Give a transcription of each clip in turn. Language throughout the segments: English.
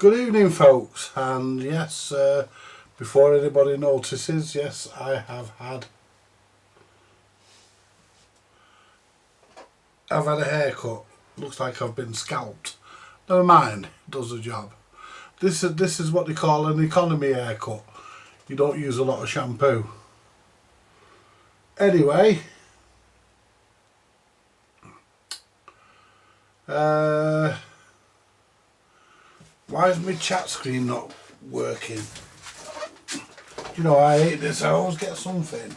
Good evening, folks, and yes, before anybody notices, yes, I have had a haircut. Looks like I've been scalped. Never mind, does the job. This is what they call an economy haircut. You don't use a lot of shampoo. Anyway, why is my chat screen not working? You know, I hate this. I always get something.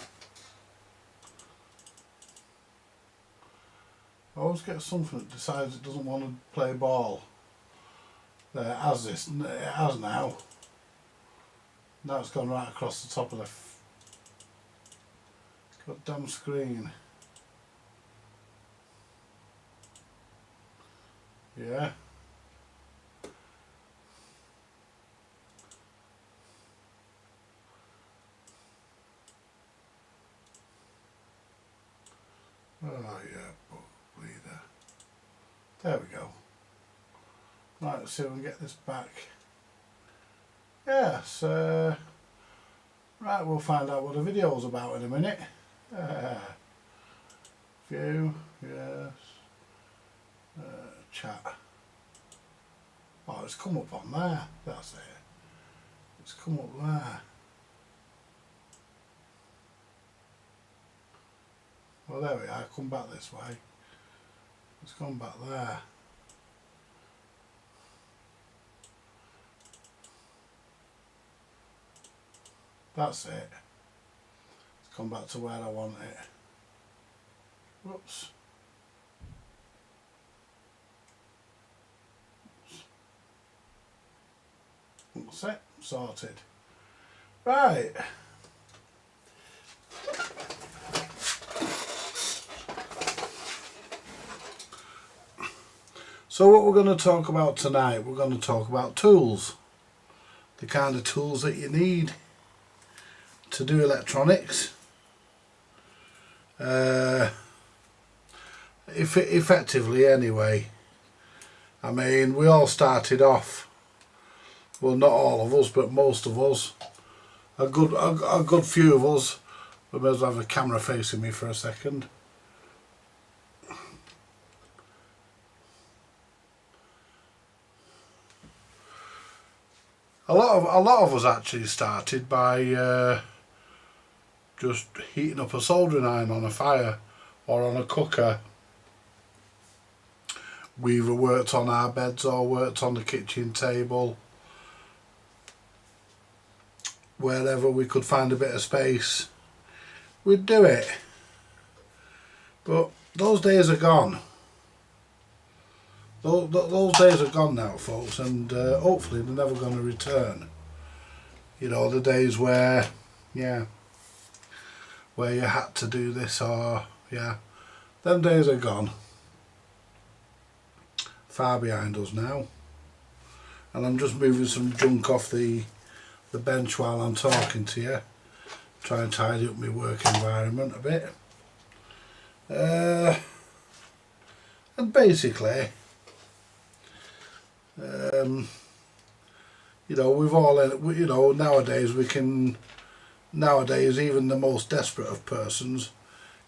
I always get something that decides it doesn't want to play ball. There, it has this. It has now. Now it's gone right across the top of the goddamn screen. Yeah. Oh yeah, book reader. There we go. Right, let's see if we can get this back. Yes, right, we'll find out what the video's about in a minute. View, yes. Chat. Oh, it's come up on there. That's it. It's come up there. Well, there we are. Come back this way. It's gone back there. That's it. It's come back to where I want it. Whoops. That's it. Sorted. Right. So what we're going to talk about tonight, we're going to talk about tools. The kind of tools that you need to do electronics. Effectively anyway. I mean, we all started off, well, not all of us, but most of us, a good few of us. We may as well have a camera facing me for a second. A lot of us actually started by just heating up a soldering iron on a fire or on a cooker. We either worked on our beds or worked on the kitchen table. Wherever we could find a bit of space, we'd do it. But those days are gone. Those days are gone now, folks, and hopefully they're never going to return. You know, the days where, yeah, where you had to do this, or, yeah, them days are gone. Far behind us now. And I'm just moving some junk off the bench while I'm talking to you. Try and tidy up my work environment a bit. And basically, you know, we've all, you know, nowadays even the most desperate of persons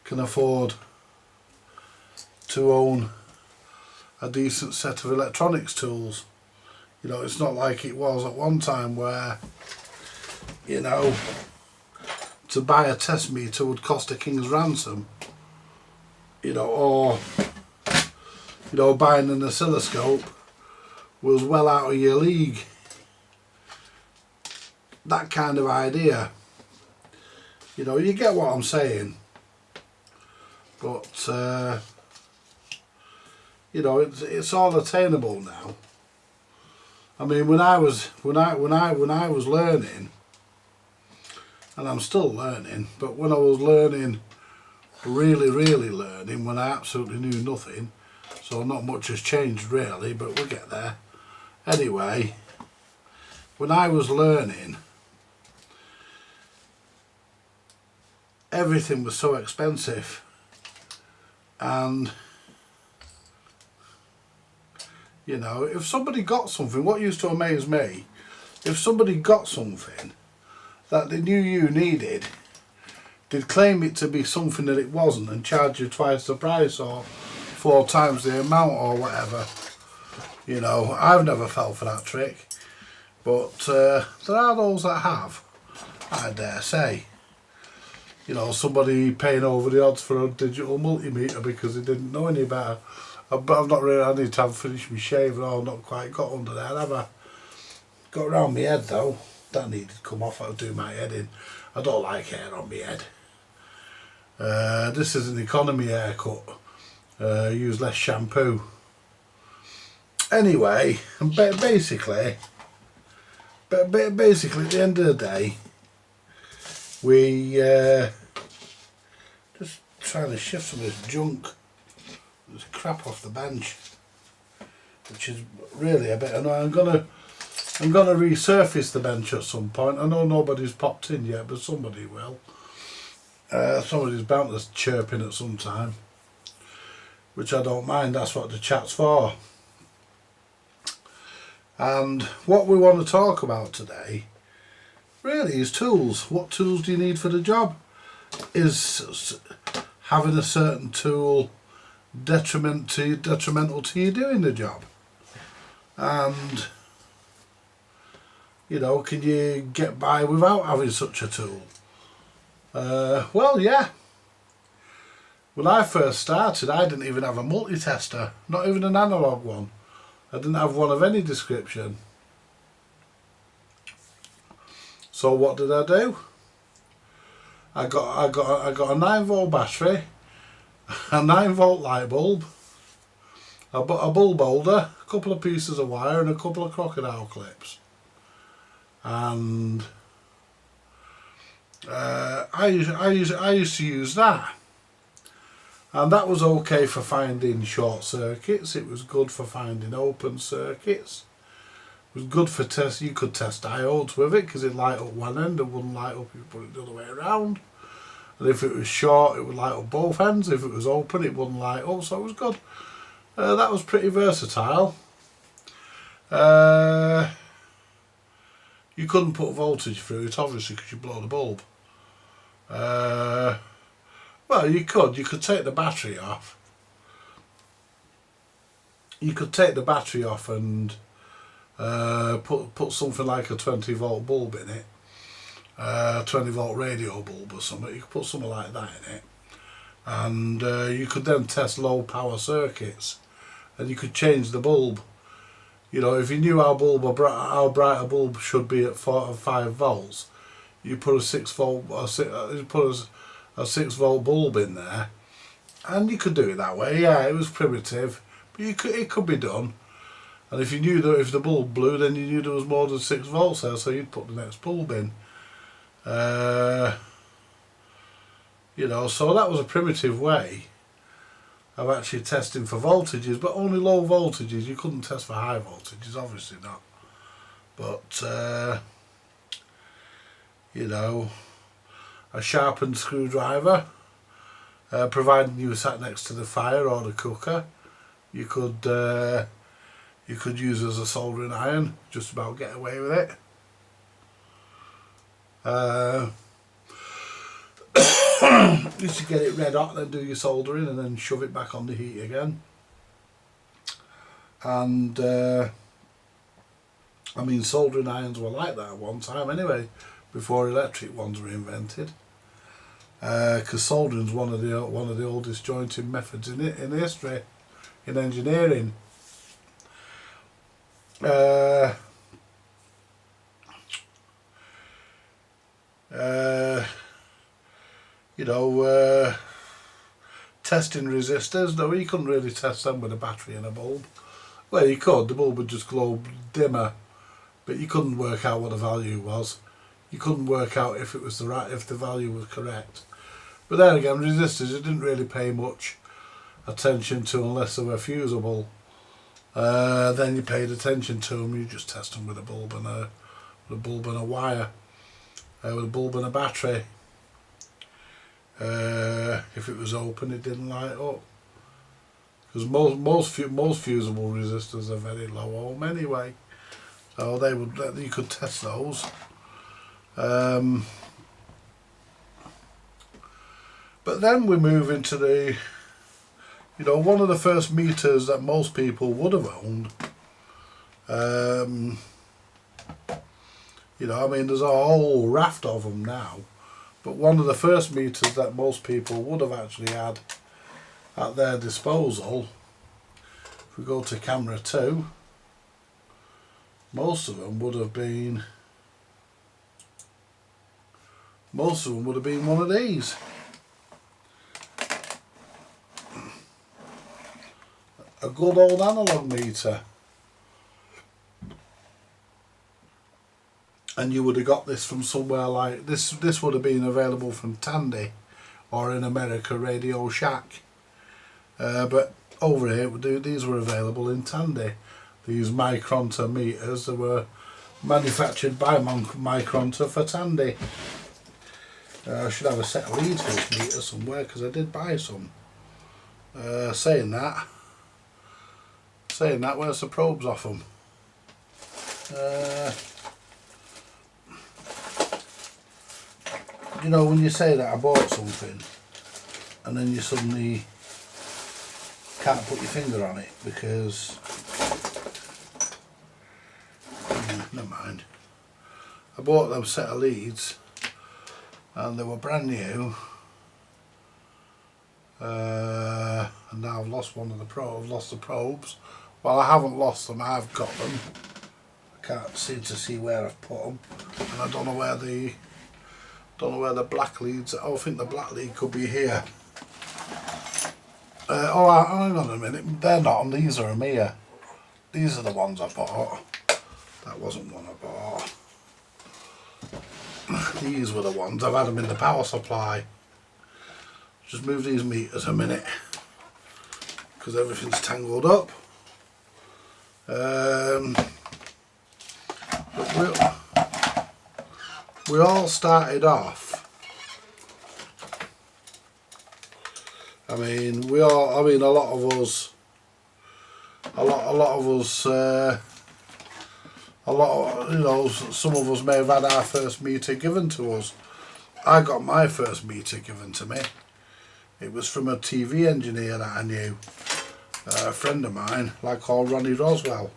can afford to own a decent set of electronics tools. You know, it's not like it was at one time where, you know, to buy a test meter would cost a king's ransom. You know, or, you know, buying an oscilloscope was well out of your league. That kind of idea. You know, you get what I'm saying. But you know, it's all attainable now. I mean, when I was learning, and I'm still learning, but when I was learning, really learning, when I absolutely knew nothing, so not much has changed really, but we'll get there. Anyway, when I was learning, everything was so expensive, and You know, if somebody got something, what used to amaze me, if somebody got something that they knew you needed, they'd claim it to be something that it wasn't and charge you twice the price or 4 times the amount or whatever. You know, I've never fell for that trick, but there are those that have, I dare say. You know, somebody paying over the odds for a digital multimeter because they didn't know any better. But I've not really, I need to have finished my shave and all, not quite got under there, have I? Got around my head though, that needed to come off, I'll do my head in. I don't like hair on my head. This is an economy haircut, use less shampoo. Anyway, basically at the end of the day, we just trying to shift some of this junk, this crap off the bench, which is really a bit annoying. I'm gonna resurface the bench at some point. I know nobody's popped in yet, but somebody will. Somebody's bound to chirp in at some time, which I don't mind. That's what the chat's for. And what we want to talk about today really is tools. What tools do you need for the job? Is having a certain tool detrimental to you doing the job? And you know, can you get by without having such a tool? Well, yeah. When I first started, I didn't even have a multi-tester, not even an analog one. I didn't have one of any description. So what did I do? I got a 9-volt battery, a 9-volt light bulb, a bulb holder, a couple of pieces of wire, and a couple of crocodile clips. And I used to use that, and that was okay for finding short circuits. It was good for finding open circuits. It was good for test. You could test diodes with it because it'd light up one end and wouldn't light up if you put it the other way around. And if it was short, it would light up both ends. If it was open, it wouldn't light up. So it was good. That was pretty versatile. You couldn't put voltage through it, obviously, because you blow the bulb. Well, you could take the battery off. You could take the battery off and put something like a 20-volt bulb in it, 20-volt radio bulb or something. You could put something like that in it, and you could then test low power circuits, and you could change the bulb. You know, if you knew how bright a bulb should be at 4 or 5 volts, you put a 6-volt a 6-volt bulb in there, and you could do it that way. Yeah, it was primitive, but it could be done. And if you knew that if the bulb blew, then you knew there was more than 6 volts there, so you'd put the next bulb in. You know, so that was a primitive way of actually testing for voltages, but only low voltages. You couldn't test for high voltages, obviously not. But you know, a sharpened screwdriver, providing you sat next to the fire or the cooker, you could use as a soldering iron, just about get away with it. Used to get it red hot, then do your soldering and then shove it back on the heat again. And I mean, soldering irons were like that at one time anyway, before electric ones were invented. Because soldering's one of the oldest jointing methods in history, in engineering. You know, testing resistors, no, you couldn't really test them with a battery and a bulb. Well, you could, the bulb would just glow dimmer, but you couldn't work out what the value was. You couldn't work out if it was if the value was correct. But then again, resistors, you didn't really pay much attention to unless they were fusible. Then you paid attention to them. You just test them with a bulb and a wire, with a bulb and a battery. If it was open, it didn't light up because most fusible resistors are very low ohm anyway, so you could test those. But then we move into the, one of the first meters that most people would have owned. I mean, there's a whole raft of them now, but one of the first meters that most people would have actually had at their disposal, if we go to camera 2, most of them would have been one of these. A good old analog meter. And you would have got this from somewhere like this. This would have been available from Tandy, or in America Radio Shack. But over here, these were available in Tandy. These Micronta meters that were manufactured by Micronta for Tandy. I should have a set of leads for this meter somewhere because I did buy some. Saying that, where's the probes off them? When you say that I bought something and then you suddenly can't put your finger on it because never mind. I bought them set of leads and they were brand new, and now I've lost one of the probes. I've lost the probes. Well, I haven't lost them, I've got them. I can't seem to see where I've put them, and I don't know where the black leads. I think the black lead could be here. Hang on a minute, they're not, and these are them here. These are the ones I bought. That wasn't one I bought. These were the ones. I've had them in the power supply. Just move these meters a minute because everything's tangled up. But we all started off. A lot of us. Some of us may have had our first meter given to us. I got my first meter given to me. It was from a TV engineer that I knew, a friend of mine, called Ronnie Roswell.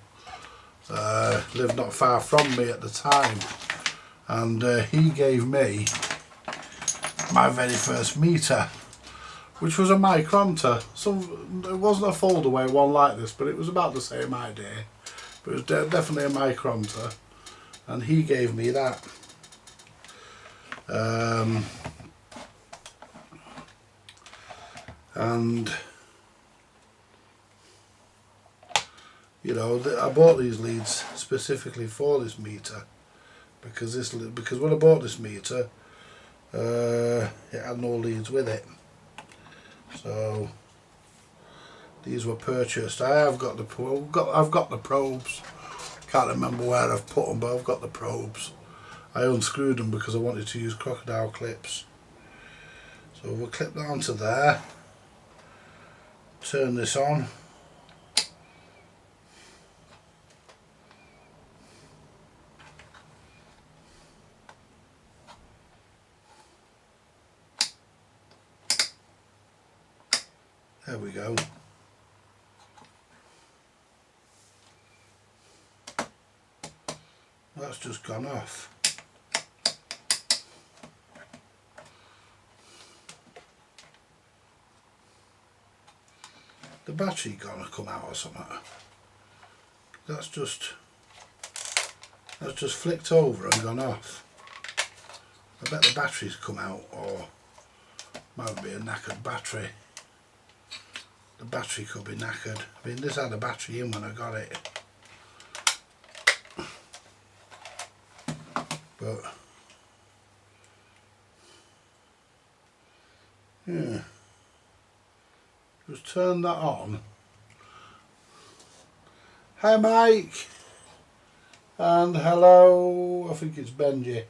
Lived not far from me at the time, and he gave me my very first meter, which was a Micronta. It wasn't a foldaway one like this, but it was about the same idea. But it was definitely a Micronta, and he gave me that. I bought these leads specifically for this meter because when I bought this meter, it had no leads with it. So these were purchased. I've got the probes. Can't remember where I've put them, but I've got the probes. I unscrewed them because I wanted to use crocodile clips. So we'll clip that onto there. Turn this on. There we go. That's just gone off. The battery gonna come out or something. That's just flicked over and gone off. I bet the battery's come out, or might be a knackered battery. The battery could be knackered. I mean, this had a battery in when I got it. But yeah, just turn that on. Hi Mike, and hello, I think it's Benji.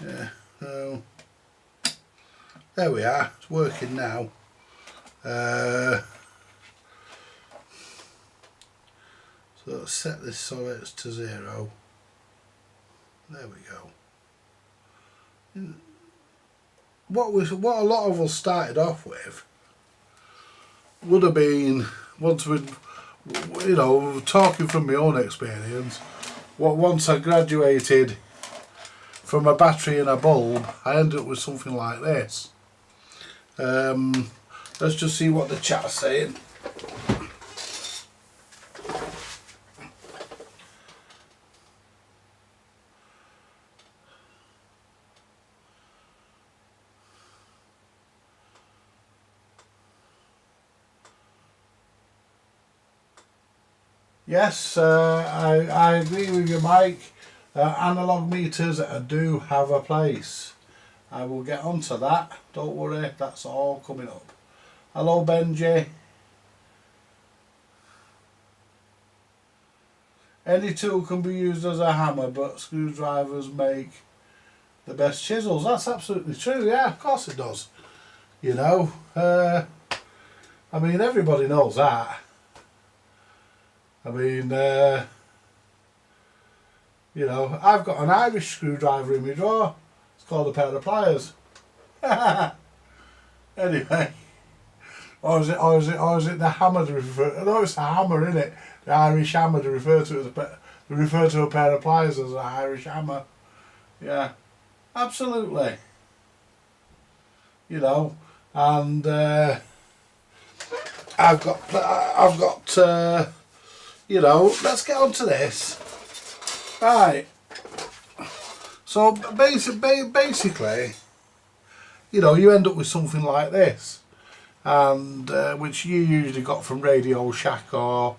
Yeah, so there we are, it's working now. So let's set this so it's to 0. There we go. What a lot of us started off with would have been, once we'd, you know, talking from my own experience, once I graduated from a battery and a bulb, I ended up with something like this. Let's just see what the chat's saying. Yes, I agree with you, Mike. Analog meters do have a place. I will get onto that. Don't worry, that's all coming up. Hello, Benji. Any tool can be used as a hammer, but screwdrivers make the best chisels. That's absolutely true. Yeah, of course it does. You know, I mean, everybody knows that. I mean, you know, I've got an Irish screwdriver in my drawer. It's called a pair of pliers. Anyway, or is it the hammer to refer? No, it's a hammer, isn't it? The Irish hammer to refer to as a pair of pliers as an Irish hammer. Yeah, absolutely. You know, and I've got. You know, let's get on to this. Right. So basically, you know, you end up with something like this, and which you usually got from Radio Shack, or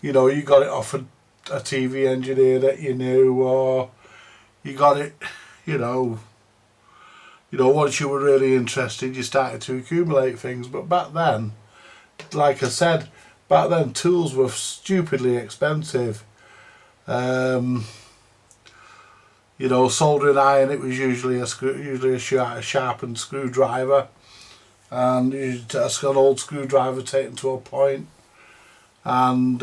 you know, you got it off a TV engineer that you knew, or you got it, you know, once you were really interested, you started to accumulate things. But back then, like I said, back then tools were stupidly expensive. You know, soldering iron, it was usually a sharpened screwdriver, and just an old screwdriver taken to a point and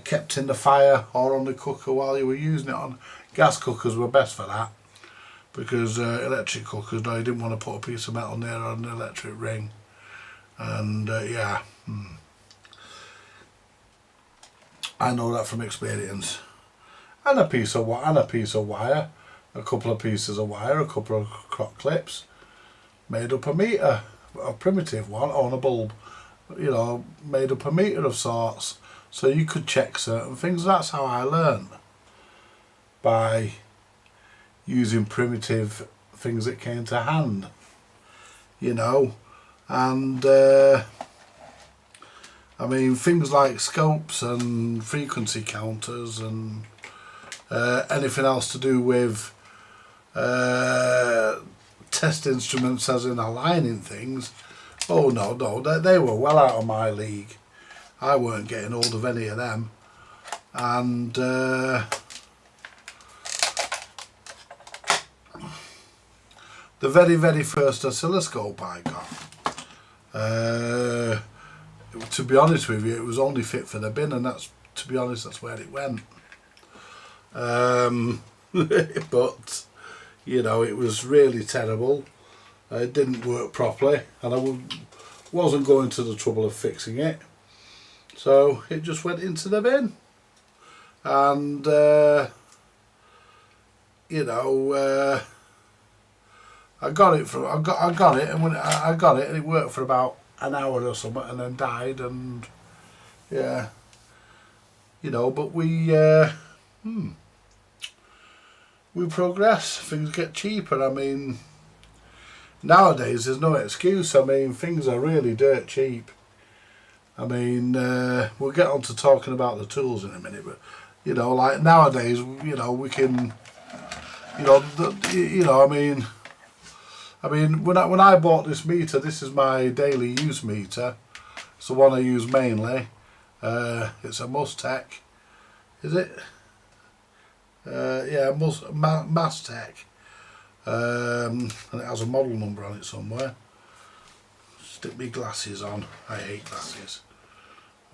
kept in the fire or on the cooker while you were using it. On gas cookers were best for that, because electric cookers, no, you didn't want to put a piece of metal near an electric ring, and yeah. I know that from experience. And a piece of wire, a couple of pieces of wire, a couple of crock clips, made up a meter, a primitive one on a bulb, you know, made up a meter of sorts, so you could check certain things. That's how I learned, by using primitive things that came to hand, you know, and I mean, things like scopes and frequency counters and anything else to do with test instruments, as in aligning things. Oh no, they were well out of my league. I weren't getting hold of any of them. And the very first oscilloscope I got, to be honest with you, it was only fit for the bin, and that's where it went. But you know, it was really terrible. It didn't work properly, and I wasn't going to the trouble of fixing it, so it just went into the bin. And you know, I got it, and when I got it, and it worked for about an hour or something, and then died. And yeah, you know, but we progress, things get cheaper. I mean, nowadays there's no excuse. I mean, things are really dirt cheap. I mean, we'll get on to talking about the tools in a minute, but you know, like nowadays, you know, we can, you know, I mean, when I bought this meter, this is my daily use meter. It's the one I use mainly. It's a Mustech, is it? Yeah, Mastech, and it has a model number on it somewhere. Stick my glasses on. I hate glasses.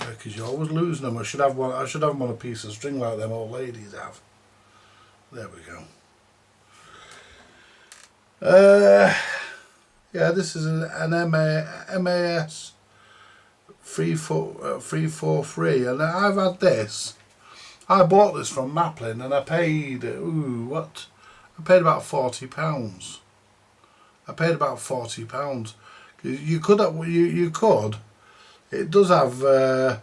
because you're always losing them. I should have one. I should have them on a piece of string like them old ladies have. There we go. Yeah, this is an MAS 343, and I've had this. I bought this from Maplin, and I paid I paid about £40. I paid about £40. You could you could. It does have an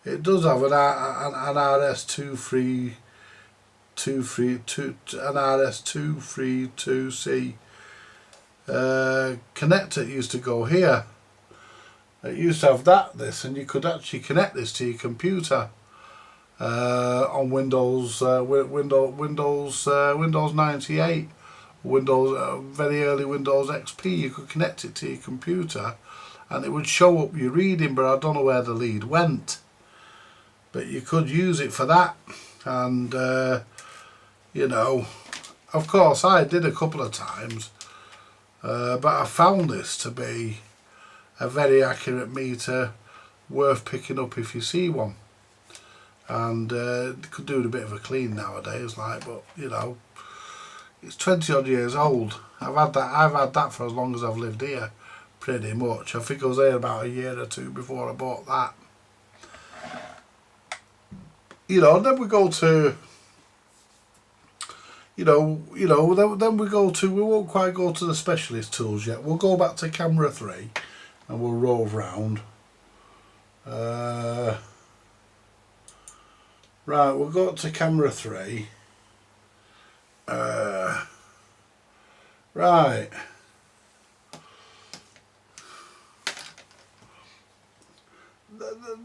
RS232C connector. It used to go here. It used to have this, and you could actually connect this to your computer on Windows 98, very early Windows XP. You could connect it to your computer, and it would show up your reading, but I don't know where the lead went. But you could use it for that, and you know, of course I did a couple of times, but I found this to be a very accurate meter, worth picking up if you see one. And could do a bit of a clean nowadays, like, but you know, it's 20 odd years old. I've had that for as long as I've lived here, pretty much. I think I was there about a year or two before I bought that. You know, then we go to, then we go to, we won't quite go to the specialist tools yet. We'll go back to camera 3 and we'll rove round. Right, we'll go up to camera 3. Right.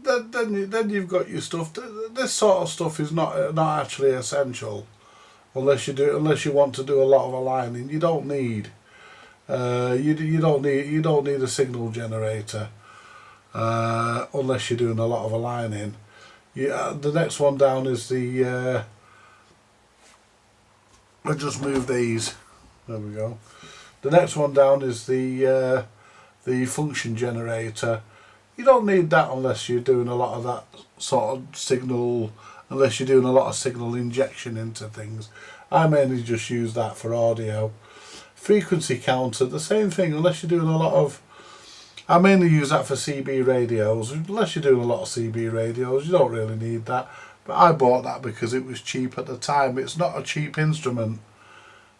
Then you've got your stuff. This sort of stuff is not actually essential, unless you want to do a lot of aligning. You don't need you don't need a signal generator unless you're doing a lot of aligning. The next one down is the I just moved these. There we go. The next one down is the function generator. You don't need that unless you're doing a lot of that sort of signal, unless you're doing a lot of signal injection into things. I mainly just use that for audio. Frequency counter, the same thing, unless you're doing a lot of, I mainly use that for CB radios. Unless you're doing a lot of CB radios, you don't really need that. But I bought that because it was cheap at the time. It's not a cheap instrument.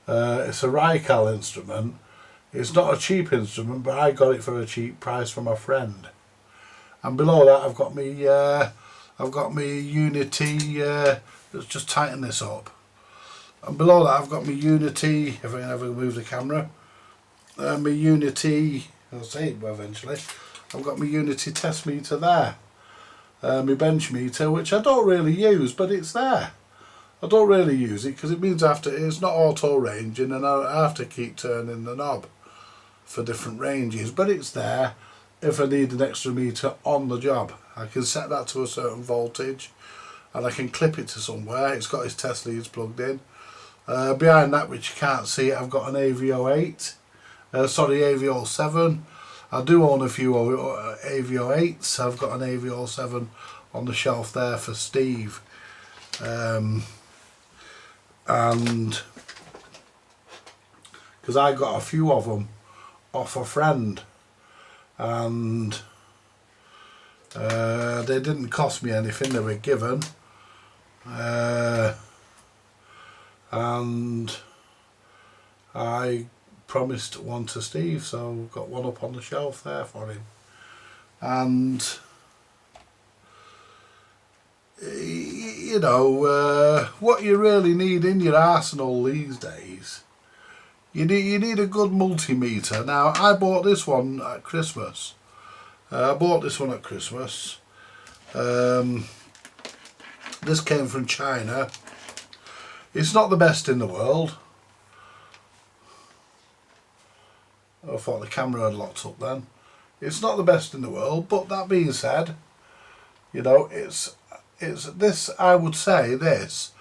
It's a Rycal instrument. It's not a cheap instrument, but I got it for a cheap price from a friend. And below that, I've got me Unity. Let's just tighten this up. And below that, I've got my Unity. If I can ever move the camera, my Unity. I'll say it eventually. I've got my Unity test meter there. My bench meter, which I don't really use, but it's there. I don't really use it because it means it's not auto ranging, and I have to keep turning the knob for different ranges, but it's there. If I need an extra meter on the job, I can set that to a certain voltage and I can clip it to somewhere. It's got its test leads plugged in. Behind that, which you can't see, I've got an AVO8, AVO7. I do own a few AVO8s. I've got an AVO7 on the shelf there for Steve. And because I got a few of them off a friend, and they didn't cost me anything, they were given, and I promised one to Steve, so got one up on the shelf there for him. And you know, what you really need in your arsenal these days, you need a good multimeter. Now, I bought this one at Christmas. This came from China. It's not the best in the world. I thought the camera had locked up then. It's not the best in the world, but that being said, you know, it's this, I would say this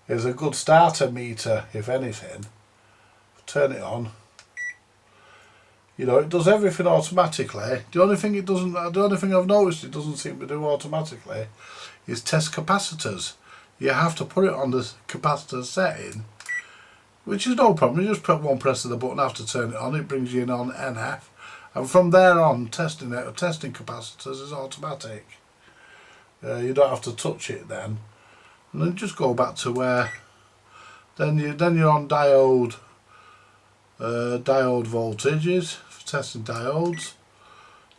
is a good starter meter, if anything. Turn it on. You know, it does everything automatically. The only thing I've noticed it doesn't seem to do automatically is test capacitors. You have to put it on the capacitor setting, which is no problem. You just put one press of the button after turn it on. It brings you in on NF, and from there on, testing capacitors is automatic. You don't have to touch it then, and then just go back to where. Then you're on diode voltages for testing diodes.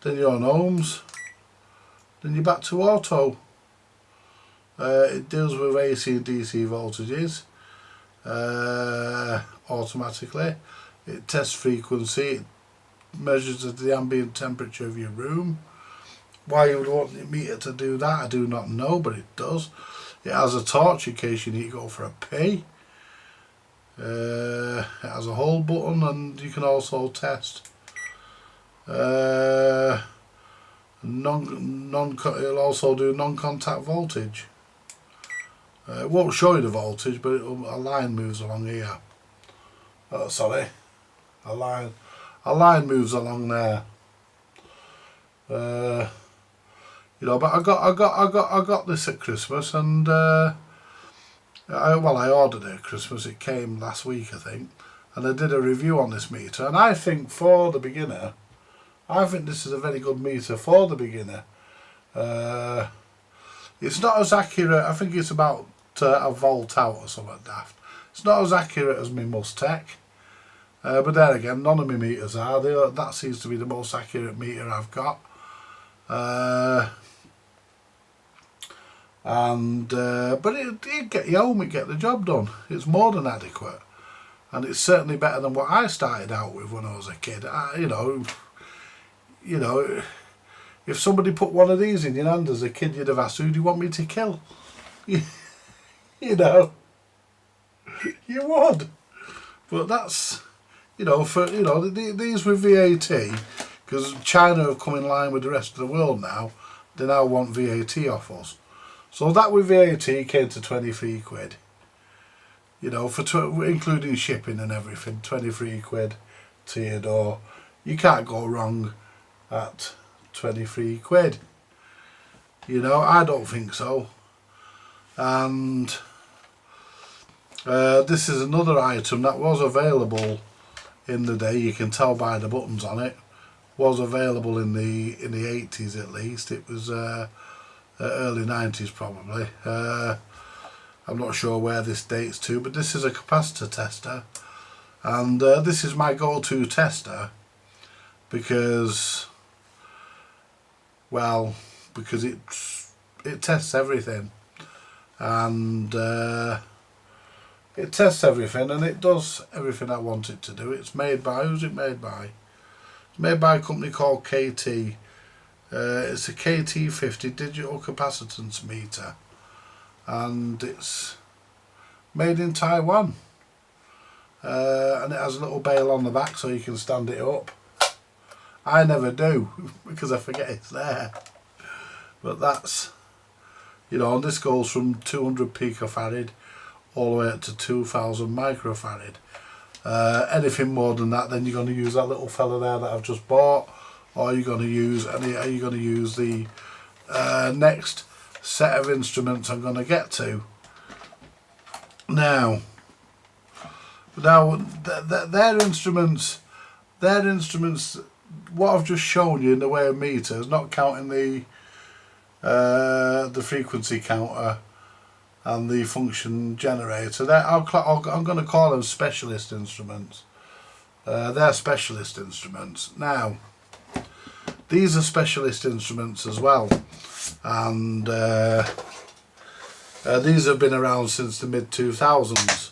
Then you're on ohms. Then you're back to auto. It deals with AC and DC voltages automatically. It tests frequency. It measures the ambient temperature of your room. Why you would want the meter to do that, I do not know, but it does. It has a torch in case you need to go for a pee. It has a hold button, and you can also test it'll also do non-contact voltage. It won't show you the voltage, but a line moves along here. Oh, sorry, a line moves along there. You know, but I got this at Christmas, and I ordered it at Christmas. It came last week, I think, and I did a review on this meter. And I think for the beginner, I think this is a very good meter for the beginner. It's not as accurate. I think it's about a volt out or something daft. It's not as accurate as my Mustech, but there again, none of my meters are. That seems to be the most accurate meter I've got. But it get you home, it get the job done. It's more than adequate, and it's certainly better than what I started out with when I was a kid. You know, if somebody put one of these in your hand as a kid, you'd have asked, who do you want me to kill? You know, you would. But that's, you know, these with VAT, because China have come in line with the rest of the world now. They now want VAT off us. So that with VAT came to 23 quid. You know, for including shipping and everything, 23 quid to your door. You can't go wrong at 23 quid. You know, I don't think so. And this is another item that was available in the day. You can tell by the buttons on it. Was available in the 80s at least. It was early 90s probably. I'm not sure where this dates to, but this is a capacitor tester, and this is my go-to tester because it tests everything, and it tests everything, and it does everything I want it to do. It's made by, who's it made by? It's made by a company called KT. It's a KT50 digital capacitance meter, and it's made in Taiwan, and it has a little bail on the back so you can stand it up. I never do because I forget it's there, but that's, you know, and this goes from 200 picofarad all the way up to 2000 microfarad. Anything more than that, then you're going to use that little fella there that I've just bought, or you're going to use the next set of instruments I'm going to get to. Now their instruments, what I've just shown you in the way of meters, not counting the frequency counter and the function generator, I'm going to call them specialist instruments. They're specialist instruments. Now, these are specialist instruments as well, and these have been around since the mid-2000s.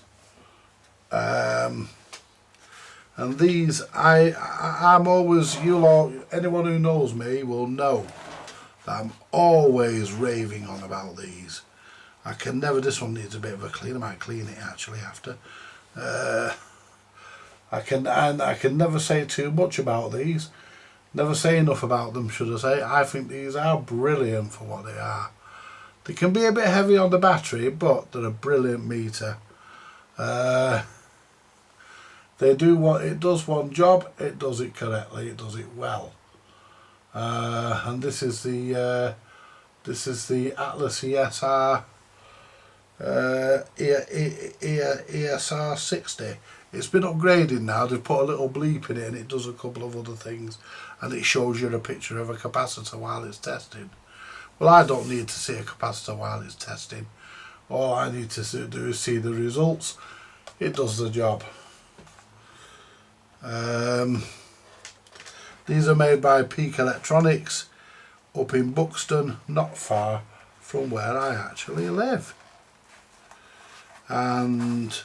And these, I'm always, anyone who knows me will know that I'm always raving on about these. I can never, this one needs a bit of a clean. I might clean it actually after. I can never say too much about these. Never say enough about them, should I say. I think these are brilliant for what they are. They can be a bit heavy on the battery, but they're a brilliant meter. It does one job, it does it correctly, it does it well. And this is the Atlas ESR ESR 60. It's been upgraded now. They've put a little bleep in it, and it does a couple of other things, and it shows you a picture of a capacitor while it's testing. Well, I don't need to see a capacitor while it's testing. All I need to do is see the results. It does the job. These are made by Peak Electronics up in Buxton, not far from where I actually live. And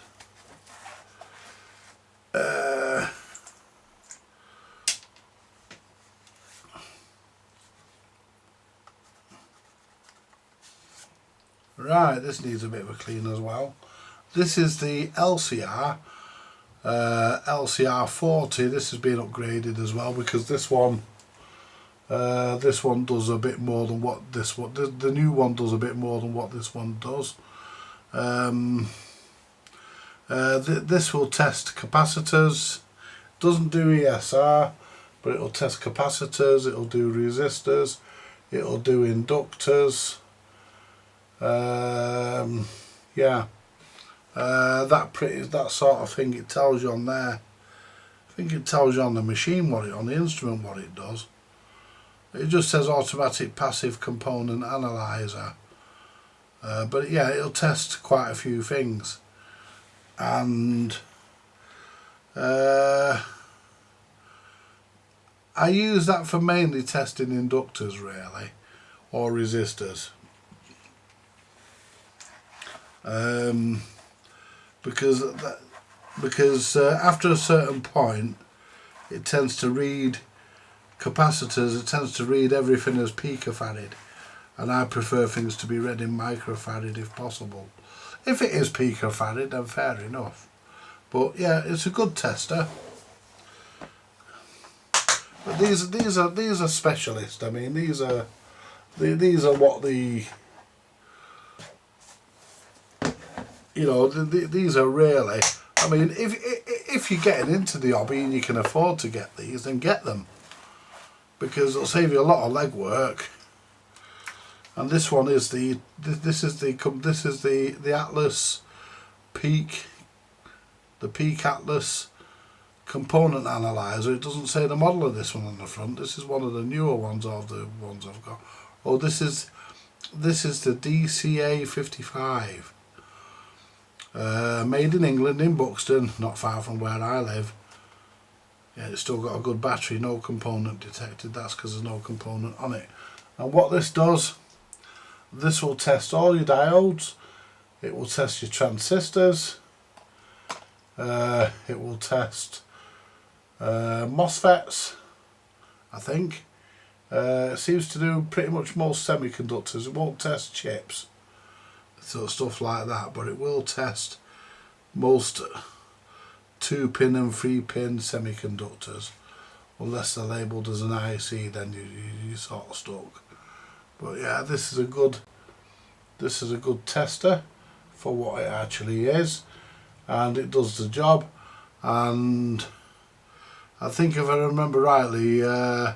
right, this needs a bit of a clean as well. This is the LCR LCR40. This has been upgraded as well, because this one does a bit more than what this one. The new one does a bit more than what this one does. This will test capacitors. Doesn't do ESR, but it'll test capacitors. It'll do resistors. It'll do inductors. Yeah. That sort of thing. It tells you on there. I think it tells you on the machine on the instrument what it does. It just says automatic passive component analyzer. But yeah, it'll test quite a few things. And I use that for mainly testing inductors, really, or resistors. Because after a certain point, it tends to read capacitors. It tends to read everything as picofarad, and I prefer things to be read in microfarad if possible. If it is picofarad, then fair enough. But yeah, it's a good tester. But these are specialists. I mean, these are what the, you know, these are really. I mean, if you're getting into the hobby and you can afford to get these, then get them, because it'll save you a lot of legwork. And this one is the Atlas Peak, the Peak Atlas component analyzer. It doesn't say the model of this one on the front. This is one of the newer ones of the ones I've got. Oh, this is the DCA 55. Made in England, in Buxton, not far from where I live. Yeah, it's still got a good battery, no component detected. That's because there's no component on it. And what this does, this will test all your diodes. It will test your transistors. It will test MOSFETs, I think. It seems to do pretty much most semiconductors. It won't test chips, so stuff like that, but it will test most 2-pin and 3-pin semiconductors, unless they're labelled as an IC, then you sort of stuck. But yeah, this is a good tester for what it actually is, and it does the job. And I think, if I remember rightly, I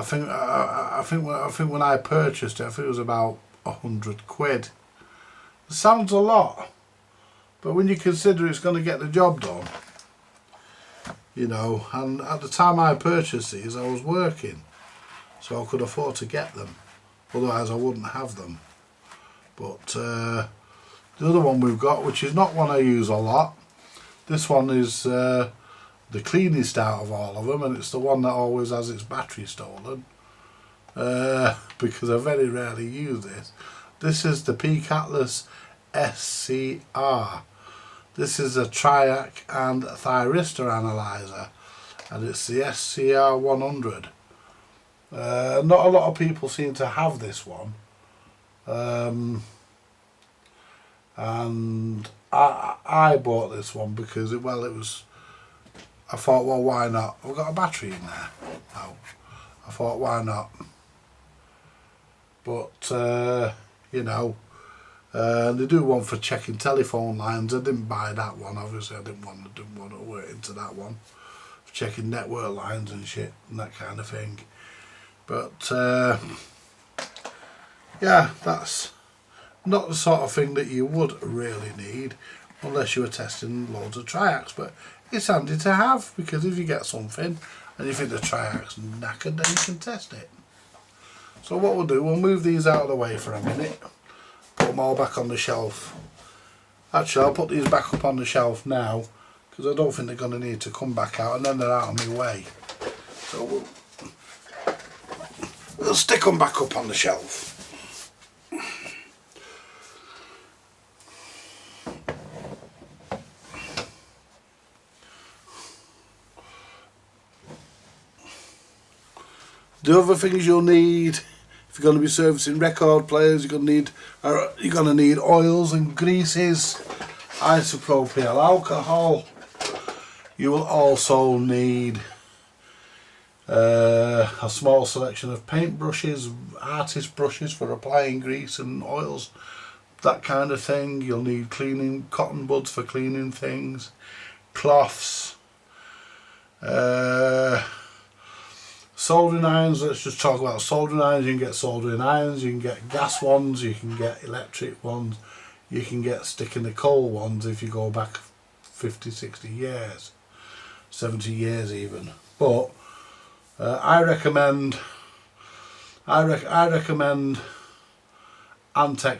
think when I purchased it, I think it was about £100. It sounds a lot, but when you consider it's going to get the job done, you know. And at the time I purchased these, I was working, so I could afford to get them. Otherwise I wouldn't have them. But the other one we've got, which is not one I use a lot, this one is the cleanest out of all of them, and it's the one that always has its battery stolen, because I very rarely use this. This is the Peak Atlas SCR. This is a triac and thyristor analyzer, and it's the SCR 100. Not a lot of people seem to have this one, and I bought this one because it was. I thought, well, why not? I've got a battery in there. No, I thought, why not? But you know, They do one for checking telephone lines. I didn't buy that one, obviously. I didn't want to work into that one. For checking network lines and shit and that kind of thing. But yeah, that's not the sort of thing that you would really need unless you were testing loads of triacs. But it's handy to have, because if you get something and you think the triac's knackered, then you can test it. So what we'll do, we'll move these out of the way for a minute. Put them all back on the shelf. Actually, I'll put these back up on the shelf now, because I don't think they're going to need to come back out, and then they're out of my way. So we'll stick them back up on the shelf. The other things you'll need, if you're going to be servicing record players, you're going to need oils and greases, isopropyl alcohol. You will also need a small selection of paint brushes, artist brushes for applying grease and oils, that kind of thing. You'll need cleaning cotton buds for cleaning things, cloths, soldering irons. Let's just talk about soldering irons. You can get soldering irons, you can get gas ones, you can get electric ones, you can get stick in the coal ones if you go back 50, 60 years, 70 years even. But I recommend Antex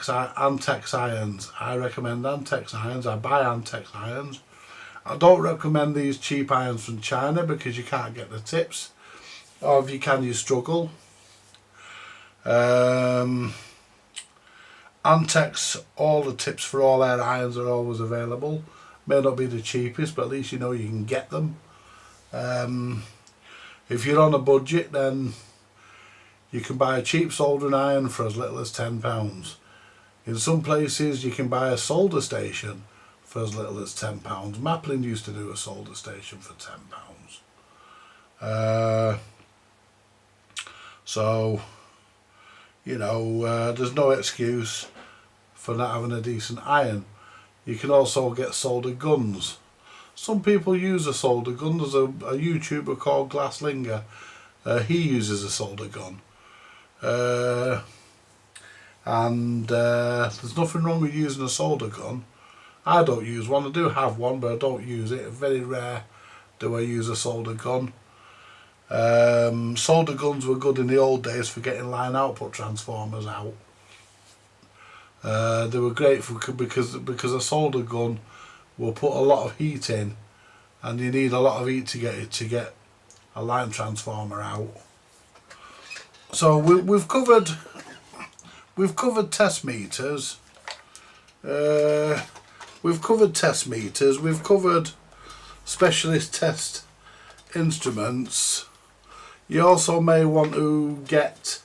irons. I recommend Antex irons. I buy Antex irons. I don't recommend these cheap irons from China because you can't get the tips. Or if you can, you struggle. Antex, all the tips for all their irons are always available. May not be the cheapest, but at least you know you can get them. If you're on a budget, then you can buy a cheap soldering iron for as little as £10. In some places you can buy a solder station for as little as £10. Maplin used to do a solder station for £10. So, you know, there's no excuse for not having a decent iron. You can also get solder guns. Some people use a solder gun. There's a YouTuber called Glasslinger. He uses a solder gun. And there's nothing wrong with using a solder gun. I don't use one. I do have one, but I don't use it. Very rare do I use a solder gun. Solder guns were good in the old days for getting line output transformers out. They were great because a solder gun will put a lot of heat in, and you need a lot of heat to get a line transformer out. So we've covered test meters. We've covered test meters. We've covered specialist test instruments. You also may want to get,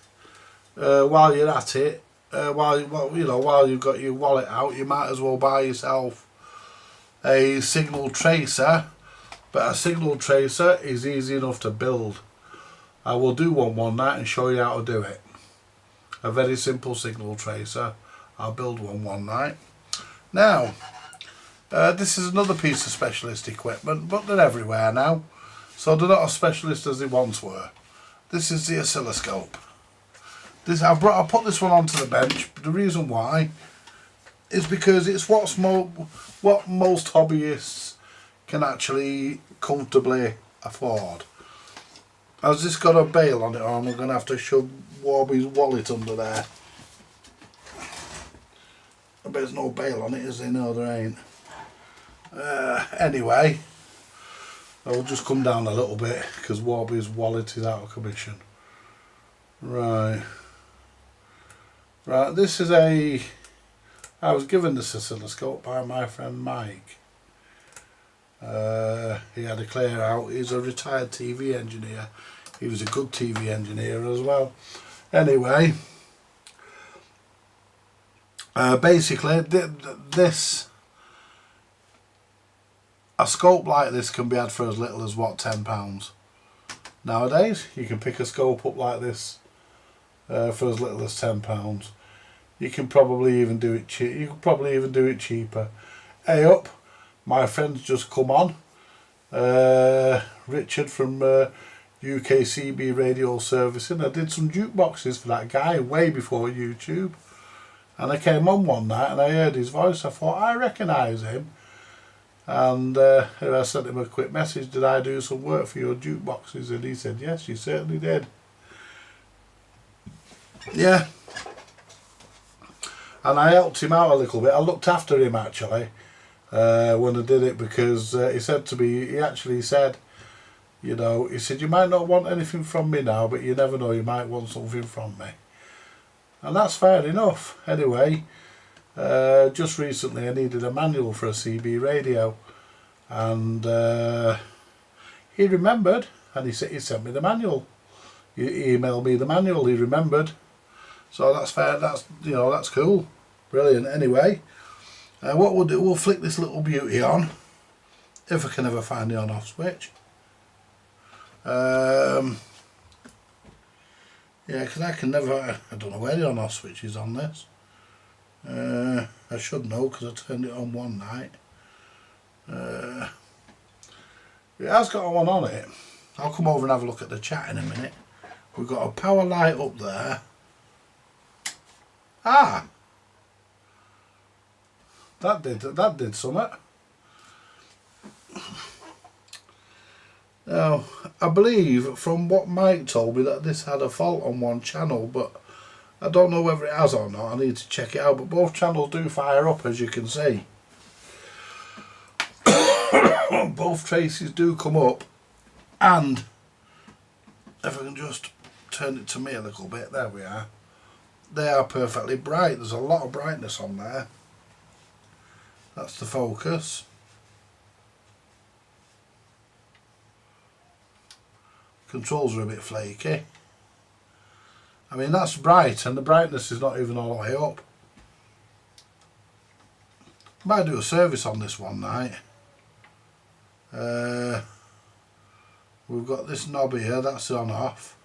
while you're at it, while you've got your wallet out, you might as well buy yourself a signal tracer. But a signal tracer is easy enough to build. I will do one night and show you how to do it. A very simple signal tracer. I'll build one night. Now, this is another piece of specialist equipment, but they're everywhere now. So they're not as specialist as they once were. This is the oscilloscope. I put this one onto the bench. The reason why is because it's what most hobbyists can actually comfortably afford. Has this got a bail on it, or am I going to have to shove Warby's wallet under there? I bet there's no bail on it, is there? No, there ain't. Anyway, I'll just come down a little bit because Warby's wallet is out of commission. Right, this is I was given this oscilloscope by my friend Mike. He had a clear out. He's a retired TV engineer. He was a good TV engineer as well. Anyway, basically a scope like this can be had for as little as what, £10. Nowadays you can pick a scope up like this for as little as £10. You can probably even do it cheap. You can probably even do it cheaper. Hey up, my friend's just come on. Richard from UKCB Radio Servicing. I did some jukeboxes for that guy way before YouTube, and I came on one night and I heard his voice. I thought, I recognise him, and I sent him a quick message. Did I do some work for your jukeboxes? And he said, yes, you certainly did. Yeah. And I helped him out a little bit. I looked after him actually when I did it, because he said to me, he actually said, you know, he said, you might not want anything from me now, but you never know, you might want something from me. And that's fair enough. Anyway, just recently I needed a manual for a CB radio, and he remembered, and he sent me the manual. He emailed me the manual, he remembered. So that's fair, that's, you know, that's cool. Brilliant. Anyway, what we'll do, we'll flick this little beauty on, if I can ever find the on off switch. Yeah, because I can never, I don't know where the on off switch is on this. I should know because I turned it on one night. It has got one on it. I'll come over and have a look at the chat in a minute. We've got a power light up there. Ah! That did something. Now, I believe from what Mike told me that this had a fault on one channel, but I don't know whether it has or not. I need to check it out, but both channels do fire up, as you can see. Both traces do come up, and if I can just turn it to me a little bit, there we are. They are perfectly bright. There's a lot of brightness on there. That's the focus. Controls are a bit flaky. I mean, that's bright, and the brightness is not even all the way up. Might do a service on this one night. We've got this knob here, that's on off.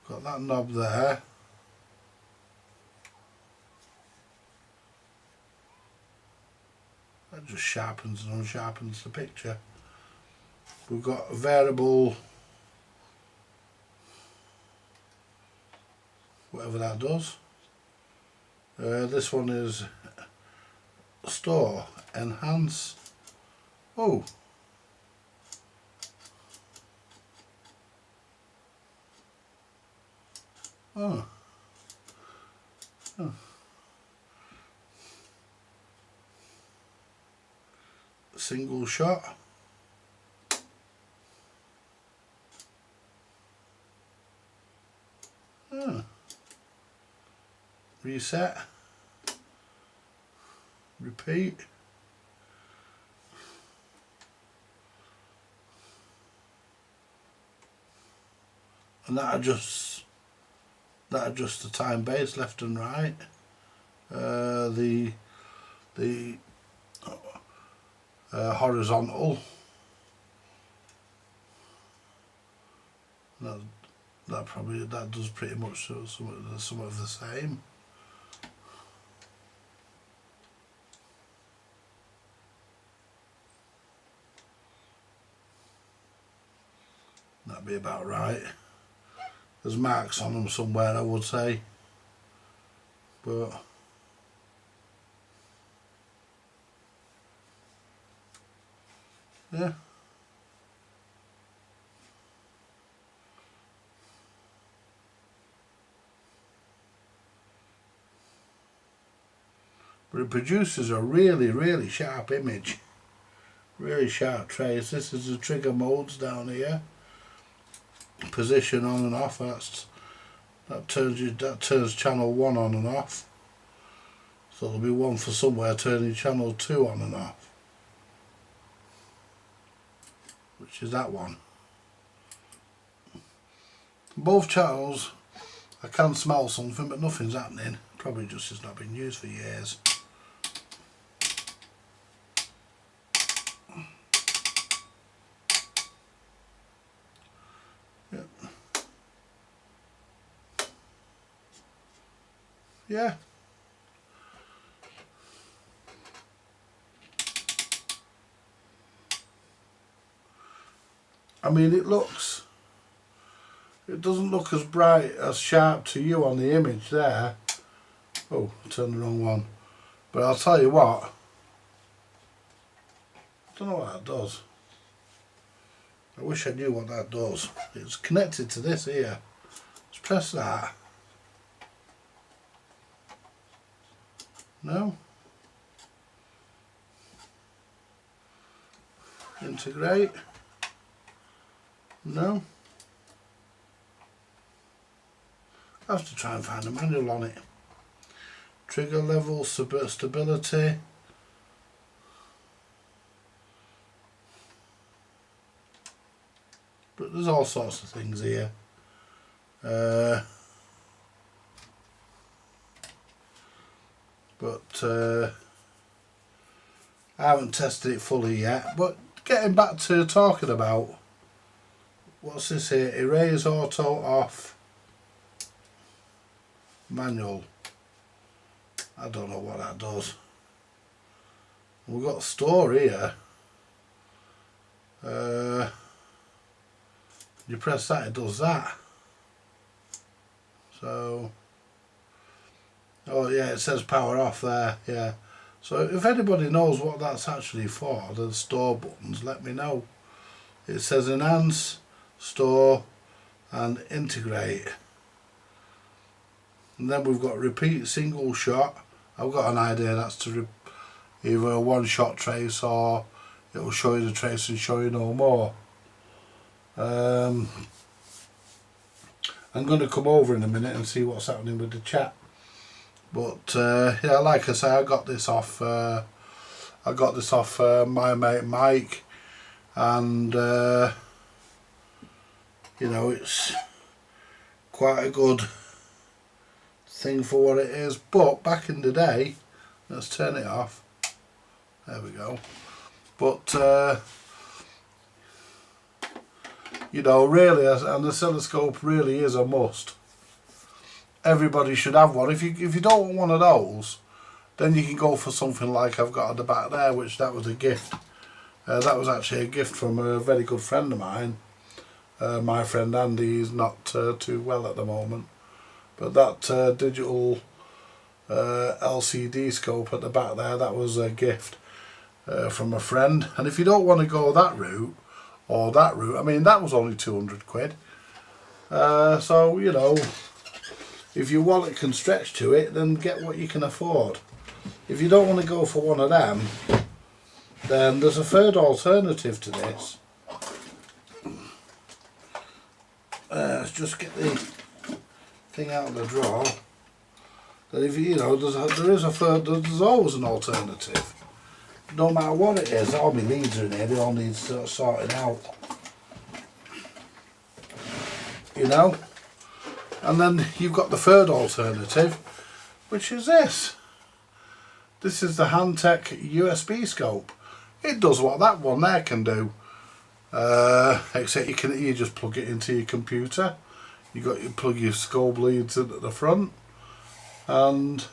Got that knob there. That just sharpens and unsharpens the picture. We've got a variable, whatever that does. This one is store, enhance. Oh. Oh. Oh. Single shot. Oh. Reset. Repeat. And that adjusts the time base left and right. The horizontal. That does pretty much some of the same. That'd be about right. There's marks on them somewhere, I would say, but yeah. But it produces a really, really sharp image. Really sharp trace. This is the trigger modes down here. Position on and off. That turns channel 1 on and off. So there'll be one for somewhere turning channel 2 on and off, which is that one. Both channels, I can smell something, but nothing's happening. Probably just has not been used for years. yeah. I mean, it doesn't look as bright, as sharp to you on the image there. Oh, I turned the wrong one. But I'll tell you what, I don't know what that does. I wish I knew what that does. It's connected to this here. Let's press that. No. Integrate. No. I have to try and find a manual on it. Trigger level, stability. But there's all sorts of things here. I haven't tested it fully yet. But getting back to talking about, what's this here? Erase auto off. Manual. I don't know what that does. We've got store here. You press that, it does that. So, oh yeah, it says power off there, yeah. So if anybody knows what that's actually for, the store buttons, let me know. It says enhance, store and integrate. And then we've got repeat single shot. I've got an idea that's to either a one shot trace, or it will show you the trace and show you no more. I'm going to come over in a minute and see what's happening with the chat. But yeah, like I say, I got this off my mate Mike, and you know, it's quite a good thing for what it is. But back in the day, let's turn it off. There we go. But you know, really, an oscilloscope really is a must. Everybody should have one. If you don't want one of those, then you can go for something like I've got at the back there, which that was a gift. That was actually a gift from a very good friend of mine. My friend Andy is not too well at the moment, but that digital LCD scope at the back there, that was a gift from a friend. And if you don't want to go that route or that route, I mean, that was only 200 quid. So, you know, if your wallet can stretch to it, then get what you can afford. If you don't want to go for one of them, then there's a third alternative to this. Let's just get the thing out of the drawer. That if you know, there's always an alternative. No matter what it is, all my leads are in here. They all need sorting out. You know. And then you've got the third alternative, which is this. This is the Handtech USB scope. It does what that one there can do, except you just plug it into your computer. You plug your scope leads in at the front, and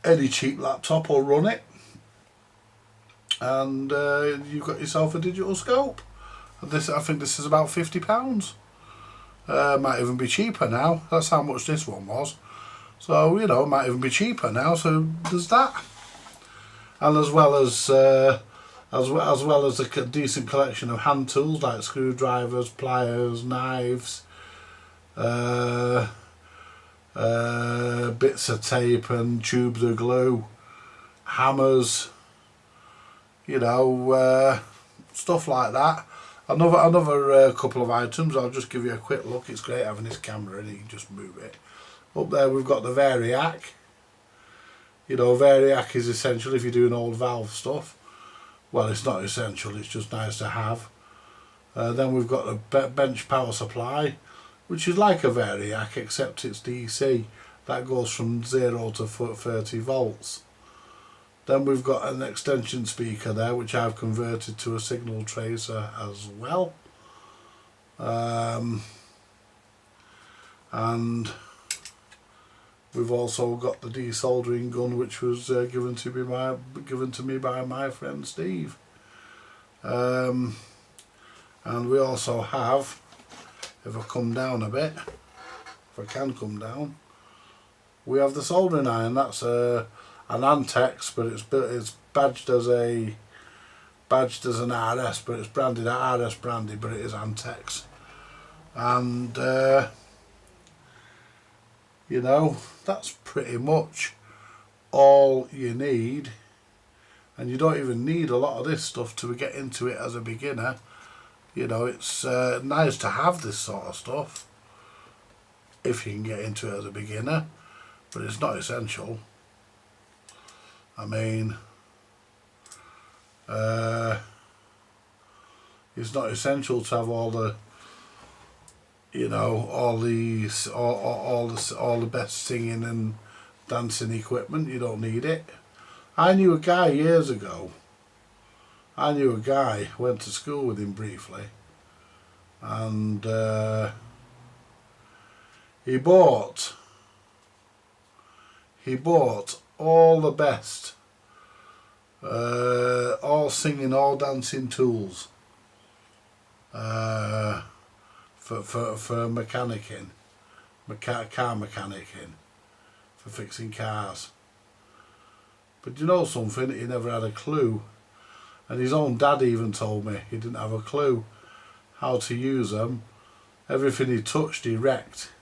any cheap laptop will run it, and you've got yourself a digital scope. And this, I think this is about £50. Might even be cheaper now. That's how much this one was. So, you know, it might even be cheaper now. So there's that. And as well as a decent collection of hand tools like screwdrivers, pliers, knives, bits of tape and tubes of glue, hammers, you know, stuff like that. Another couple of items. I'll just give you a quick look. It's great having this camera and you can just move it. Up there we've got the Variac. You know, Variac is essential if you're doing old valve stuff. Well, it's not essential, it's just nice to have. Then we've got a bench power supply, which is like a Variac except it's DC. That goes from 0 to 30 volts. Then we've got an extension speaker there, which I've converted to a signal tracer as well. And We've also got the desoldering gun, which was given to me by my friend Steve. And we also have, if I come down a bit, if I can come down, we have the soldering iron. That's an Antex, but it's badged as an RS, but it's branded RS branded, but it is Antex. And you know, that's pretty much all you need, and you don't even need a lot of this stuff to get into it as a beginner. You know, it's nice to have this sort of stuff if you can get into it as a beginner, but it's not essential. I mean, it's not essential to have all the, you know, all the best singing and dancing equipment. You don't need it. I knew a guy years ago. Went to school with him briefly, and he bought all the best, all singing, all dancing tools for mechanicking, car mechanicking, for fixing cars. But you know something, he never had a clue, and his own dad even told me he didn't have a clue how to use them. Everything he touched he wrecked.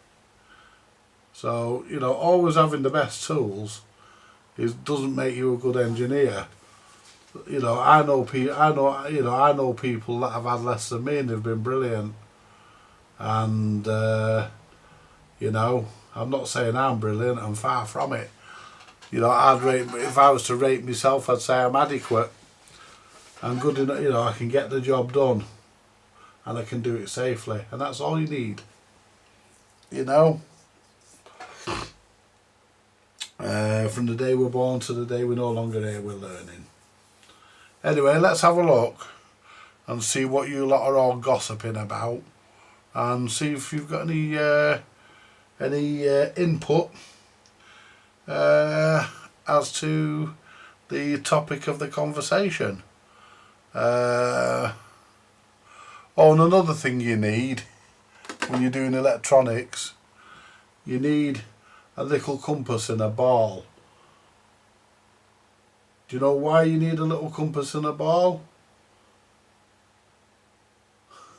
So, you know, always having the best tools doesn't make you a good engineer. You know, I know people that have had less than me and they've been brilliant. And you know, I'm not saying I'm brilliant, I'm far from it. You know, if I was to rate myself, I'd say I'm adequate. I'm good enough, you know, I can get the job done and I can do it safely, and that's all you need. You know, from the day we're born to the day we're no longer here, we're learning. Anyway, let's have a look and see what you lot are all gossiping about, and see if you've got any input as to the topic of the conversation. Oh, and another thing you need when you're doing electronics, you need a little compass and a ball. Do you know why you need a little compass and a ball?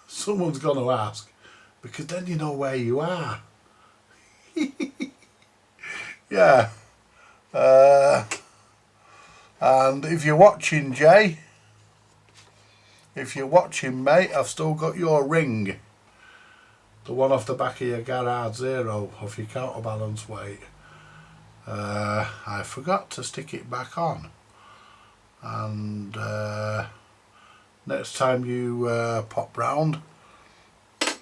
Someone's going to ask. Because then you know where you are. Yeah. And if you're watching, Jay, if you're watching, mate, I've still got your ring. The one off the back of your Garage Zero, off your counterbalance weight. I forgot to stick it back on. And next time you pop round,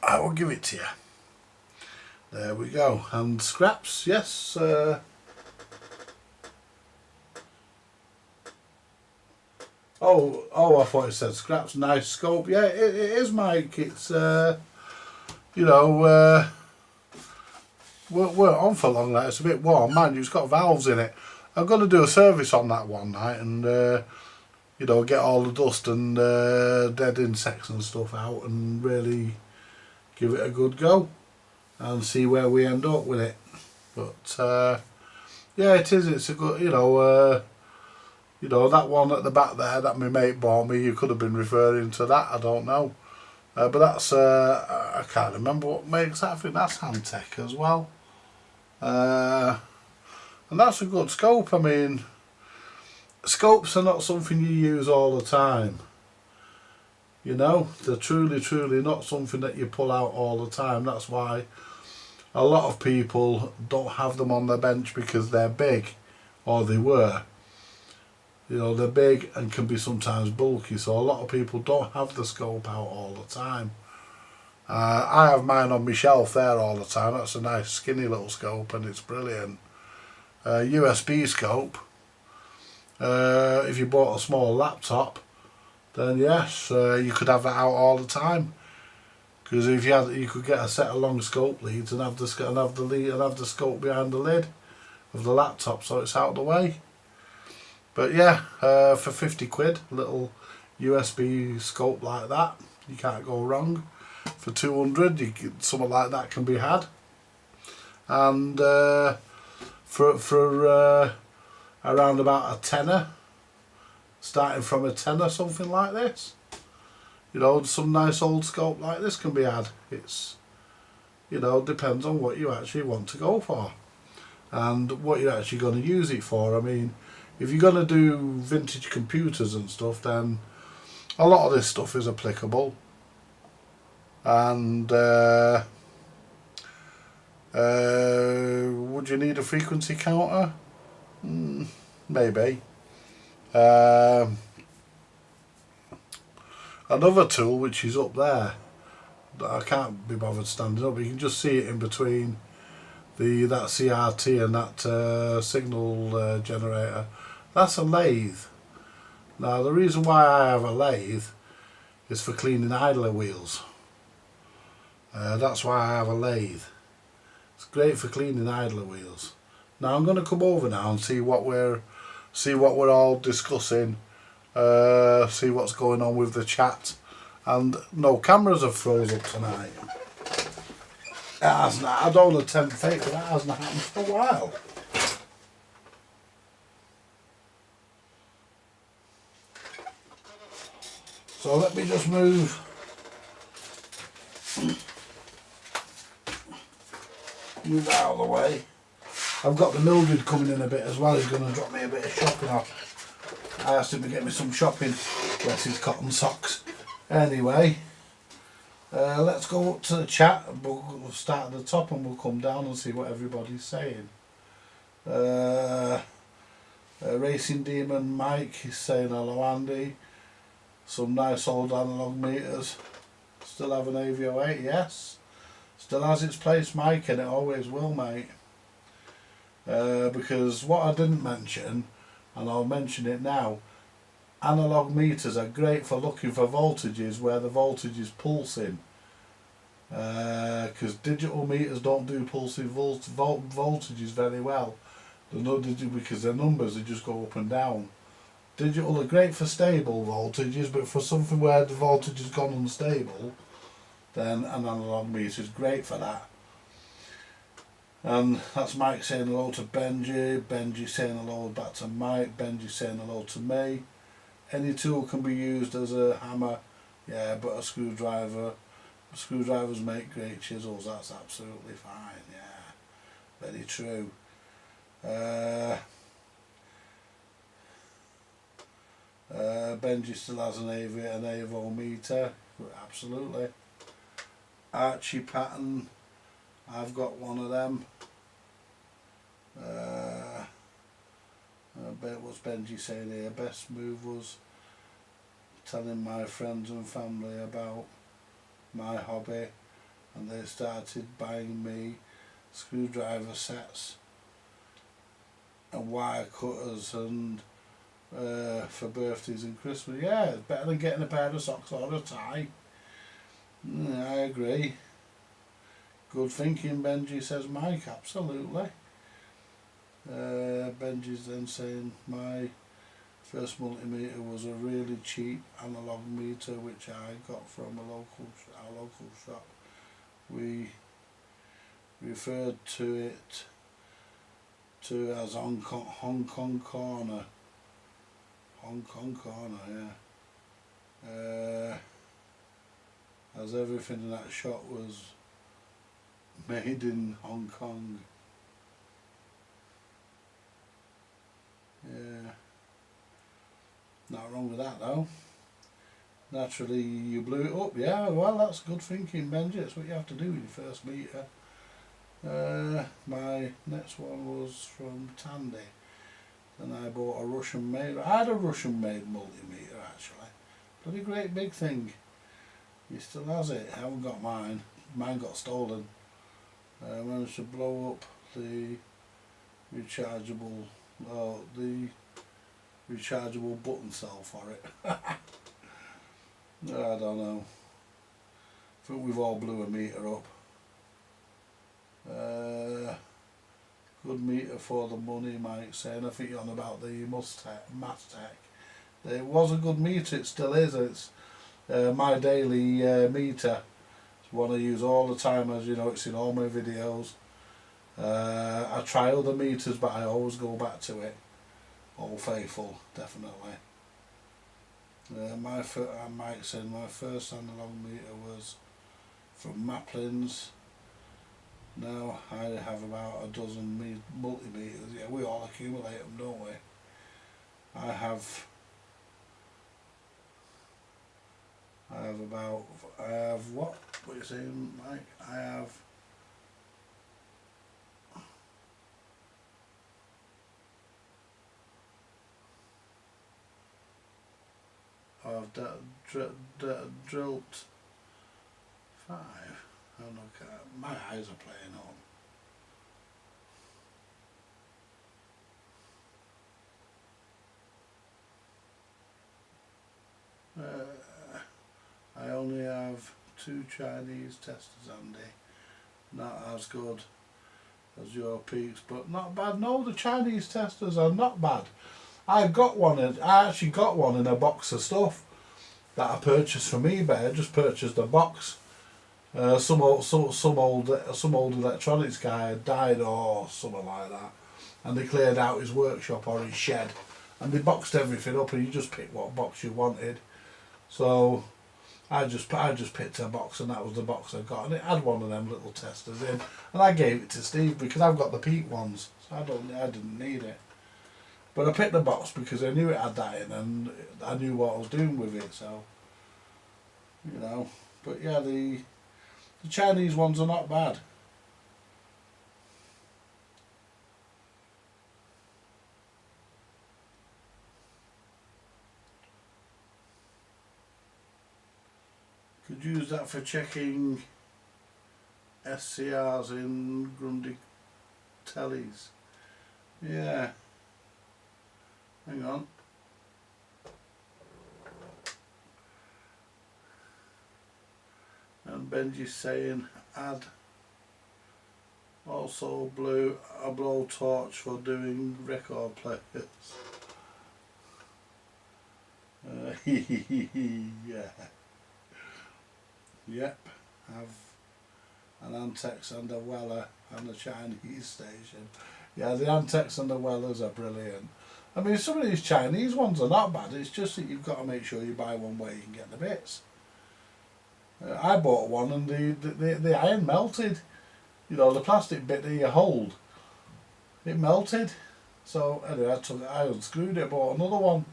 I will give it to you. There we go. And scraps, yes. Oh, I thought it said scraps. Nice scope. Yeah, it is, Mike. It's you know, we're on for long. Like, it's a bit warm. Mind you, it's got valves in it. I'm going to do a service on that one night and you know, get all the dust and dead insects and stuff out and really give it a good go and see where we end up with it. But yeah, it is. It's a good, you know, that one at the back there that my mate bought me. You could have been referring to that. I don't know. But that's I can't remember what makes that. I think that's Handtech as well. And that's a good scope. I mean, scopes are not something you use all the time. You know, they're truly not something that you pull out all the time. That's why a lot of people don't have them on their bench, because they're big, or they were. You know, they're big and can be sometimes bulky, so a lot of people don't have the scope out all the time. I have mine on my shelf there all the time. That's a nice skinny little scope and it's brilliant. USB scope. If you bought a small laptop, then yes, you could have that out all the time. Because if you could get a set of long scope leads and have the scope behind the lid. of the laptop, so it's out of the way. But yeah, for 50 quid, a little USB scope like that, you can't go wrong. For 200, something like that can be had. And for around about a tenner, starting from a tenner, something like this, you know, some nice old scope like this can be had. It's, you know, depends on what you actually want to go for and what you're actually going to use it for. I mean, if you're going to do vintage computers and stuff, then a lot of this stuff is applicable. And would you need a frequency counter? Maybe. Another tool which is up there that I can't be bothered standing up, you can just see it in between that CRT and that signal generator. That's a lathe. Now the reason why I have a lathe is for cleaning idler wheels. That's why I have a lathe. It's great for cleaning idler wheels. Now I'm going to come over now and see what we're all discussing. See what's going on with the chat. And no cameras have froze up tonight. It hasn't. I don't want to tempt fate, but that hasn't happened for a while. So let me just move out of the way. I've got the Mildred coming in a bit as well. He's going to drop me a bit of shopping off. I asked him to get me some shopping. Bless his cotton socks. Anyway, let's go up to the chat. We'll start at the top and we'll come down and see what everybody's saying. Racing Demon Mike is saying hello Andy. Some nice old analog meters. Still have an AV08, yes. Still has its place, Mike, and it always will, mate. Because what I didn't mention, and I'll mention it now, analog meters are great for looking for voltages where the voltage is pulsing. Because digital meters don't do pulsing voltages very well. Because their numbers they just go up and down. Digital are great for stable voltages, but for something where the voltage has gone unstable, then an analog meter is great for that. And that's Mike saying hello to Benji, Benji saying hello back to Mike, Benji saying hello to me. Any tool can be used as a hammer, yeah, but a screwdriver. Screwdrivers make great chisels, that's absolutely fine, yeah. Very true. Benji still has an AVO meter, absolutely. Archie pattern, I've got one of them. What's Benji saying here? Best move was telling my friends and family about my hobby, and they started buying me screwdriver sets and wire cutters and for birthdays and Christmas. Yeah, it's better than getting a pair of socks or a tie. I agree. Good thinking, Benji, says Mike, absolutely. Benji's then saying my first multimeter was a really cheap analog meter which I got from our local shop. We referred to it as Hong Kong Corner. Hong Kong Corner, yeah. As everything in that shop was made in Hong Kong. Yeah. Not wrong with that though. Naturally you blew it up, yeah, well that's good thinking, Benji, that's what you have to do with your first meter. My next one was from Tandy. Then I bought a Russian made, I had a Russian made multimeter actually. Bloody great big thing. He still has it, I haven't got mine. Mine got stolen. I managed to blow up the rechargeable button cell for it. I don't know. I think we've all blew a meter up. Good meter for the money, Mike saying. I think you're on about the Mastech. It was a good meter, it still is. It's my daily meter. It's one I use all the time, as you know, it's in all my videos. I try other meters, but I always go back to it. Old Faithful, definitely. Mike said my first analog meter was from Maplin's. Now I have about a dozen multimeters. Yeah, we all accumulate them, don't we? I have what? What are you saying, Mike? I have drilled 5. Oh no, my eyes are playing on. I only have 2 Chinese testers, Andy. Not as good as your peaks, but not bad. No, the Chinese testers are not bad. I actually got one in a box of stuff that I purchased from eBay. I just purchased a box. Some old electronics guy had died or something like that, and they cleared out his workshop or his shed, and they boxed everything up, and you just picked what box you wanted. So I just picked a box, and that was the box I got, and it had one of them little testers in, and I gave it to Steve because I've got the peak ones, so I didn't need it. But I picked the box because I knew it had that in, and I knew what I was doing with it. So, you know, but yeah, the Chinese ones are not bad. Could use that for checking SCRs in Grundy tellies. Yeah. Hang on. And Benji's saying add also a blowtorch for doing record players. Yeah. Yep. Have an Antex and a Weller and a Chinese station. Yeah, the Antex and the Wellers are brilliant. I mean, some of these Chinese ones are not bad. It's just that you've got to make sure you buy one where you can get the bits. I bought one and the iron melted. You know, the plastic bit that you hold, it melted. So anyway, I unscrewed it, bought another one.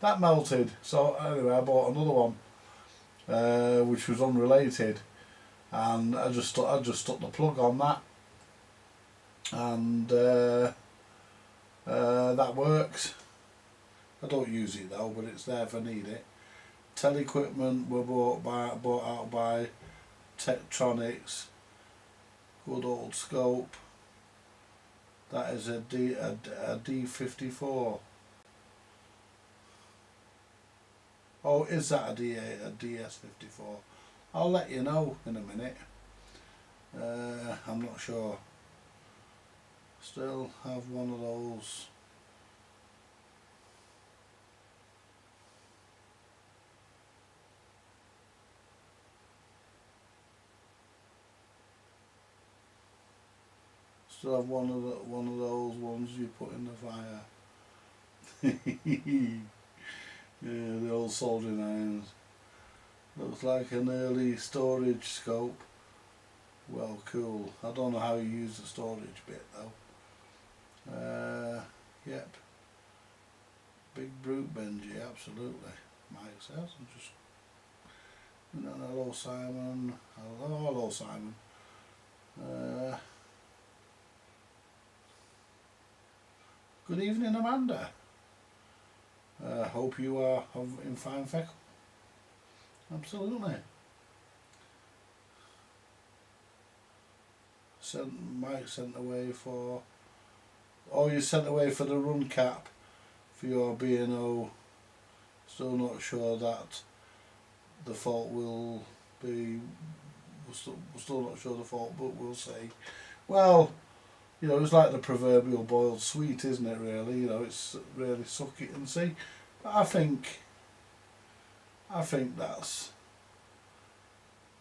That melted. So anyway, I bought another one, which was unrelated, and I just stuck the plug on that, and that works. I don't use it though, but it's there if I need it. Equipment were bought out by Tektronix. Good old scope. That is a D54. Oh, is that a DS54? I'll let you know in a minute. I'm not sure. Still have one of those. Still have one of those ones you put in the fire. Yeah, the old soldering irons. Looks like an early storage scope. Well, cool. I don't know how you use the storage bit though. Yep. Big brute Benji, absolutely. Mike says. I'm just. Hello Simon. Hello Simon. Good evening, Amanda. Hope you are in fine feckle. Absolutely. Mike sent away for. Oh, you sent away for the run cap for your B&O. Still not sure that the fault will be. We're still not sure the fault, but we'll see. Well, You know, it's like the proverbial boiled sweet, isn't it, really? You know, it's really suck it and see. But I think that's,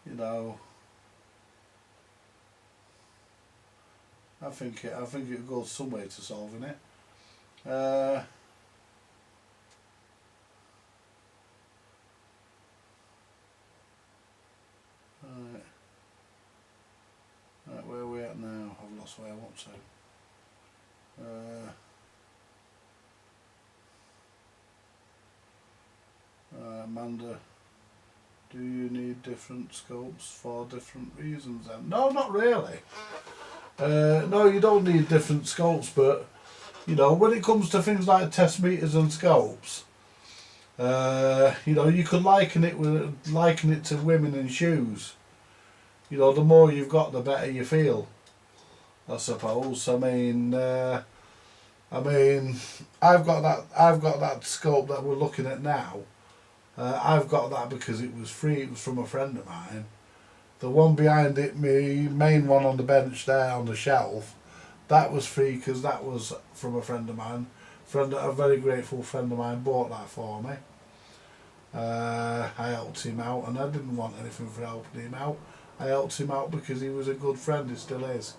you know, I think it goes some way to solving it. Right. Right, where are we at now? I've lost where I want to. Amanda, do you need different scopes for different reasons then? No, not really. No, you don't need different scopes, but you know, when it comes to things like test meters and scopes, you know, you could liken it to women and shoes. You know, the more you've got, the better you feel, I suppose. I've got that scope that we're looking at now. I've got that because it was free. It was from a friend of mine. The one behind it, my main one on the bench there on the shelf, that was free because that was from a friend of mine. A very grateful friend of mine bought that for me. I helped him out, and I didn't want anything for helping him out. I helped him out because he was a good friend. He still is,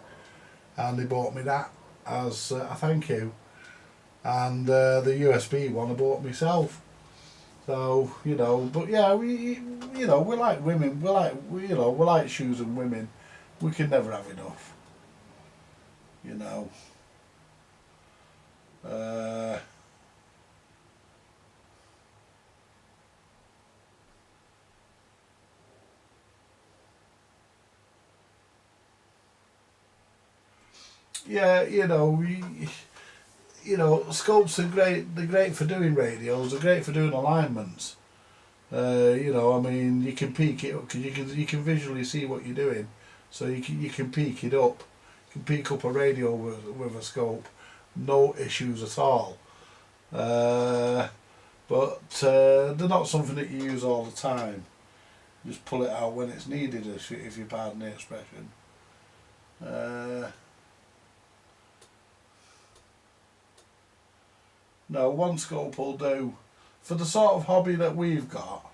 and he bought me that as a thank you. And the USB one I bought myself. So, you know, but yeah, we like women. We like shoes and women. We can never have enough. You know. Yeah, scopes are great. They're great for doing radios. They're great for doing alignments. You know, I mean, you can peak it up because you can visually see what you're doing, so you can peak it up. You can peak up a radio with a scope, no issues at all. But they're not something that you use all the time. Just pull it out when it's needed, if you pardon the expression. No, one scope will do. For the sort of hobby that we've got,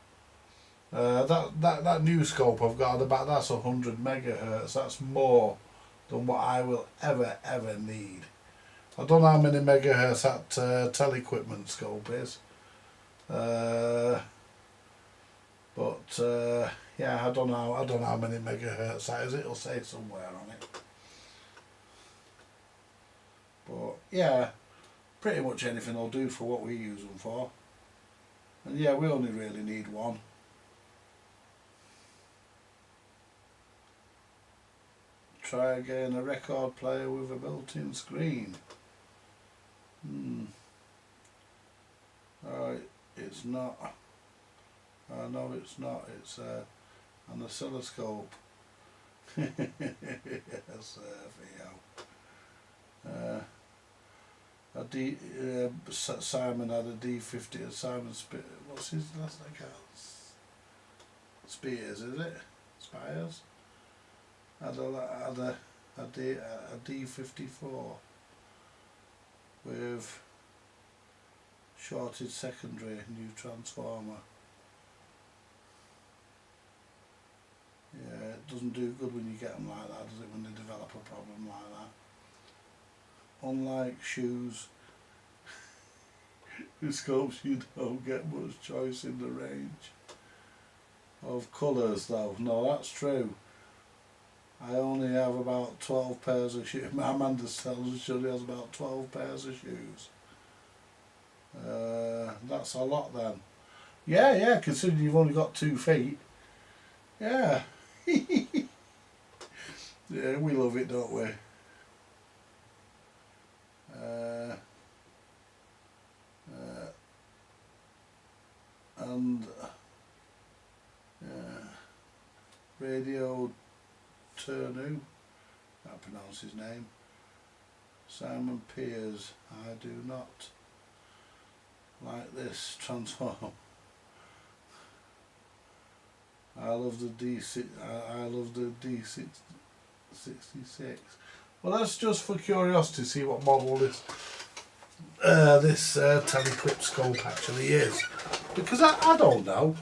that new scope I've got about, that's 100 megahertz. That's more than what I will ever need. I don't know how many megahertz that tele-equipment scope is, but yeah, I don't know how many megahertz that is. It'll say somewhere on it. But yeah, pretty much anything will do for what we use them for. And yeah, we only really need one. Try again, a record player with a built-in screen. Alright, it's not. No, it's not. It's an oscilloscope. Yes, Simon had a D50. Simon what's his last name? Spears, is it? Spires? Had a D54 with shorted secondary new transformer. Yeah, it doesn't do good when you get them like that, does it, when they develop a problem like that? Unlike shoes, with scopes you don't get much choice in the range of colours though. No, that's true. I only have about 12 pairs of shoes. Amanda tells us she only has about 12 pairs of shoes. That's a lot then. Yeah, considering you've only got 2 feet. Yeah. Yeah, we love it, don't we? And Radio Turnu, can't pronounce his name. Simon Piers, I do not like this transform. I love the D6. I love the D66. Well, let's just for curiosity see what model this teleclip scope actually is, because I don't know.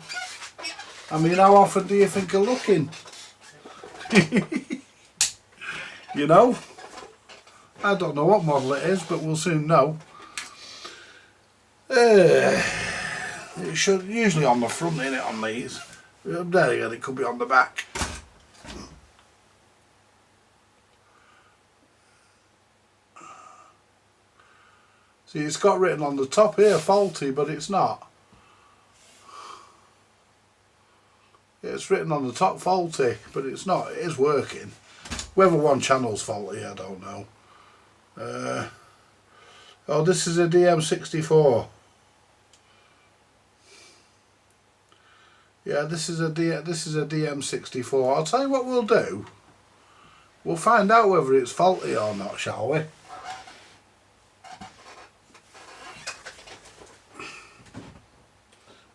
I mean, how often do you think of looking? You know, I don't know what model it is, but we'll soon know. It should usually on the front, innit, on these. There you go, it could be on the back. See, it's got written on the top here, faulty, but it's not. It's written on the top faulty, but it's not. It is working. Whether one channel's faulty, I don't know. Oh, this is a DM64. Yeah, this is a DM64. I'll tell you what we'll do. We'll find out whether it's faulty or not, shall we?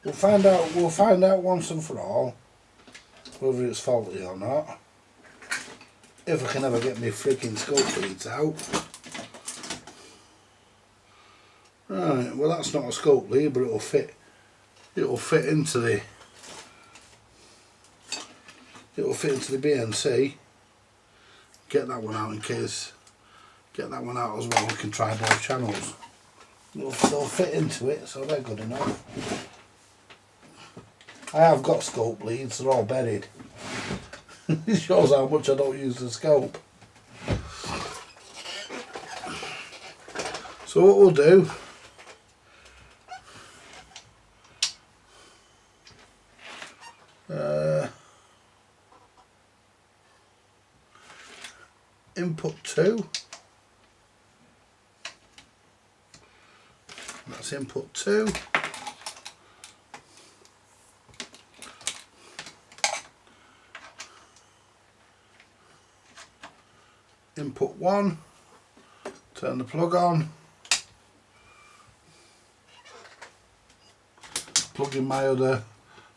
We'll find out once and for all whether it's faulty or not. If I can ever get my freaking scope leads out. Right, well that's not a scope lead, but it'll fit into the BNC. Get that one out in case, get that one out as well, we can try both channels. They'll fit into it, so they're good enough. I have got scope leads, they're all buried. It shows how much I don't use the scope. So what we'll do, input 2, that's input 2. Input 1, turn the plug on, plug in my other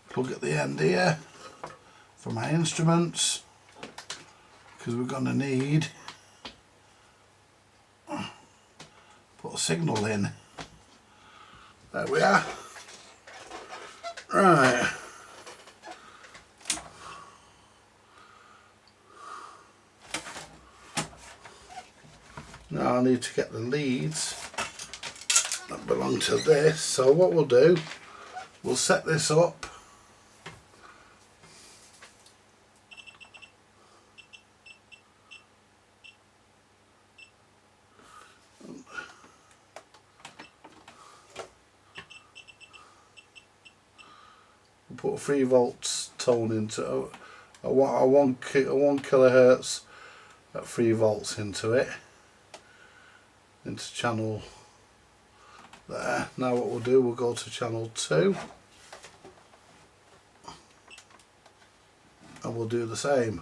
plug at the end here for my instruments, because we're going to need put a signal in. There we are. Right. Now I need to get the leads that belong to this, so what we'll do, we'll set this up. We'll put a 3 volts tone into a 1 kilohertz at 3 volts into it. Into channel there. Now what we'll do, we'll go to channel 2 and we'll do the same.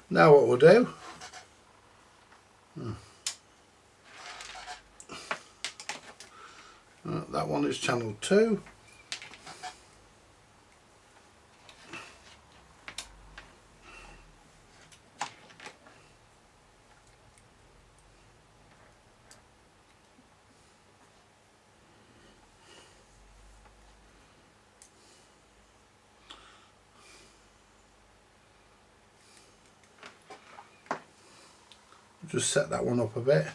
Now what we'll do, that one is channel 2. Just set that one up a bit.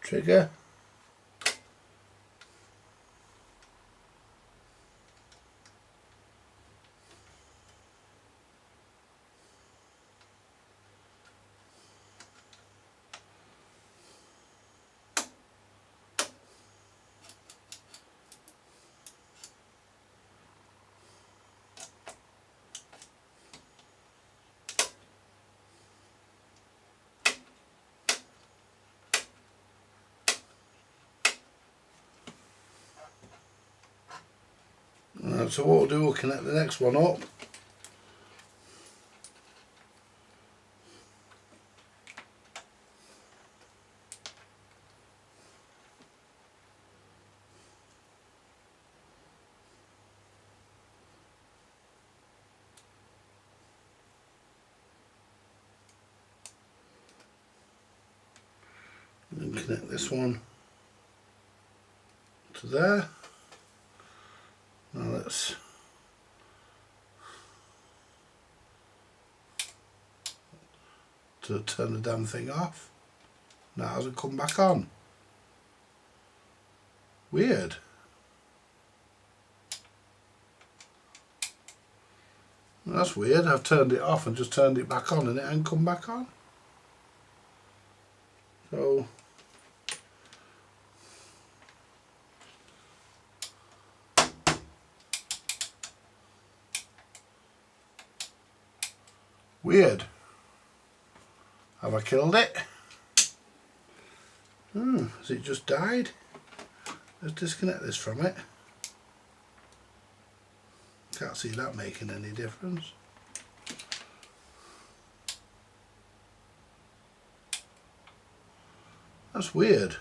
Trigger. So what we'll do, we'll connect the next one up. And then connect this one to there. Now let's turn the damn thing off. Now it hasn't come back on. Weird. That's weird. I've turned it off and just turned it back on and it hasn't come back on. So weird. Have I killed it? Has it just died? Let's disconnect this from it. Can't see that making any difference. That's weird.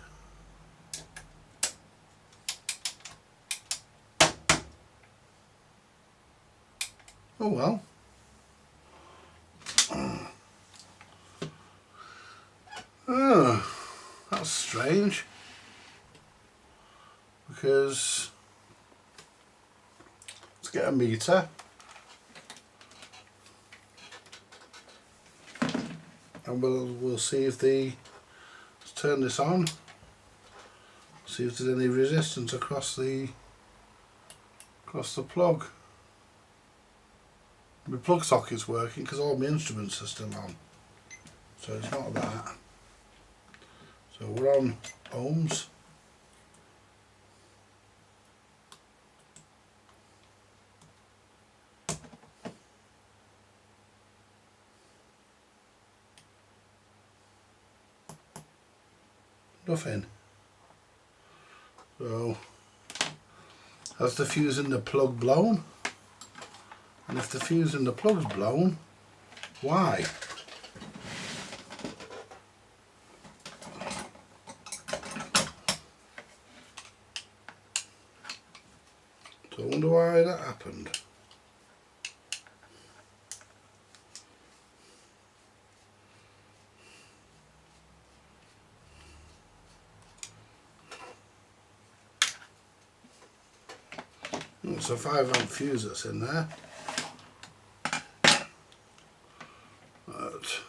Oh well. Oh, that's strange. Because let's get a meter. And we'll see if let's turn this on. See if there's any resistance across the plug. My plug socket's working because all my instruments are still on. So it's not that. So we're on ohms. Nothing. So has the fuse in the plug blown? And if the fuse in the plug's blown, why? So I wonder why that happened. It's a 5 amp fuse that's in there. But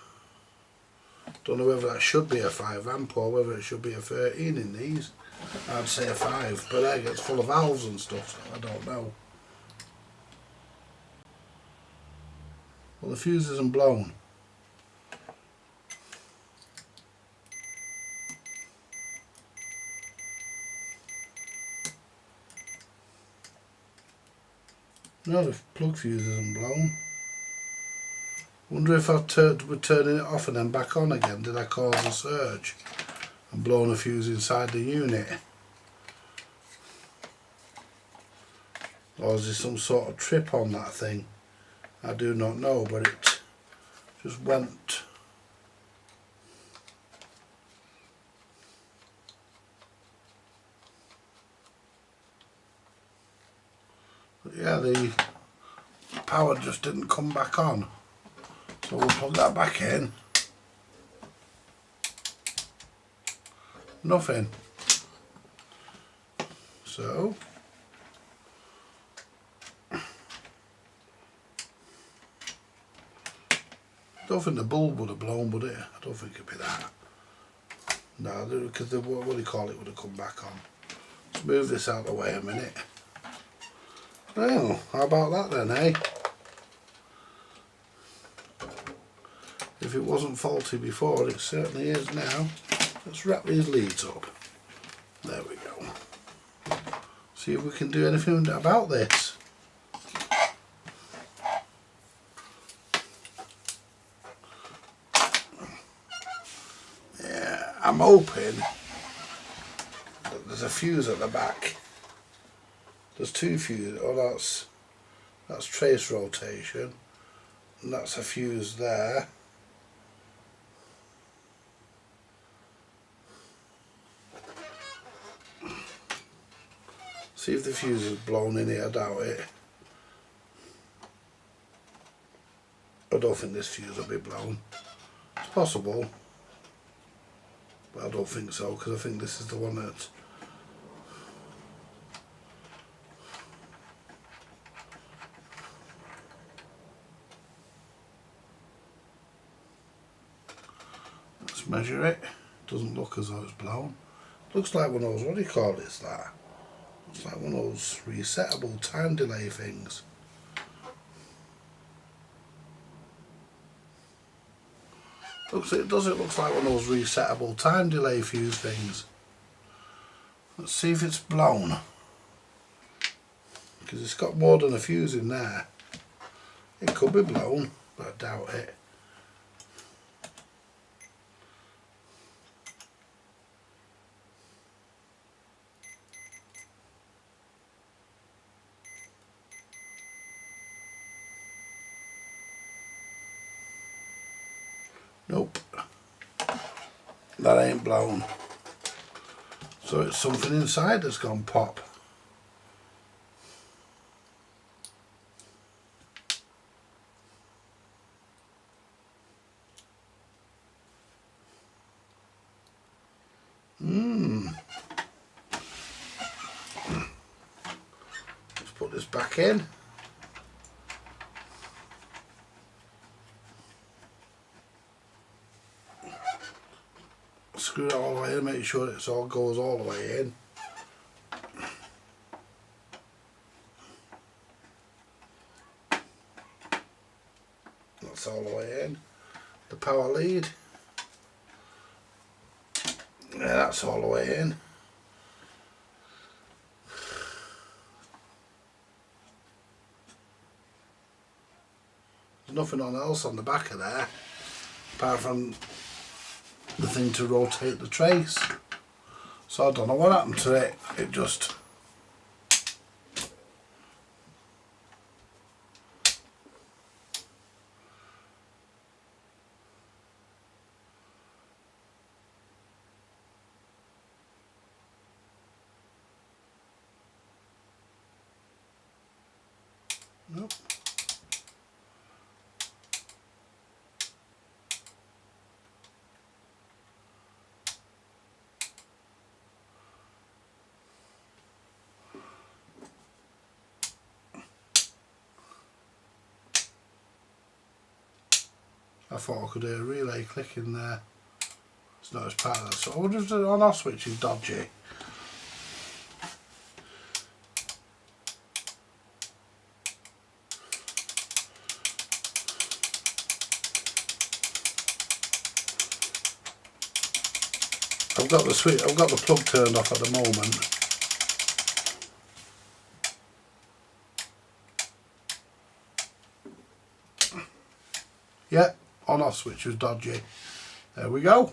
don't know whether that should be a 5 amp or whether it should be a 13 in these. I'd say a 5, but that gets full of valves and stuff, so I don't know. Well, the fuse isn't blown. No, the plug fuse isn't blown. Wonder if I were turning it off and then back on again, did I cause a surge and blown a fuse inside the unit? Or is there some sort of trip on that thing? I do not know, but it just went. But yeah, the power just didn't come back on. So we'll plug that back in. Nothing. So I don't think the bulb would have blown, would it? I don't think it'd be that. No, because the what do you call it would have come back on. Let's move this out of the way a minute. Well, how about that then, eh? If it wasn't faulty before, it certainly is now. Let's wrap these leads up. There we go. See if we can do anything about this. Yeah, I'm hoping that there's a fuse at the back. There's two fuses. Oh, that's That's trace rotation, and that's a fuse there. See if the fuse is blown in here. I doubt it. I don't think this fuse will be blown. It's possible, but I don't think so, because I think this is the one that let's measure it. Doesn't look as though it's blown. Looks like one of those, what do you call this, that? It's like one of those resettable time delay things. It looks like one of those resettable time delay fuse things. Let's see if it's blown, because it's got more than a fuse in there. It could be blown, but I doubt it. Nope, that ain't blown. So it's something inside that's gone pop. Let's put this back in. Screw it all the way in, make sure it all goes all the way in. That's all the way in. The power lead. Yeah, that's all the way in. There's nothing else on the back of there, apart from the thing to rotate the trace. So I don't know what happened to it. It just nope. I thought I could hear a relay clicking there. It's not as part of that. So I wonder if the on-off switch is dodgy. I've got the switch, I've got the plug turned off at the moment. Yeah, on-off switch was dodgy. There we go.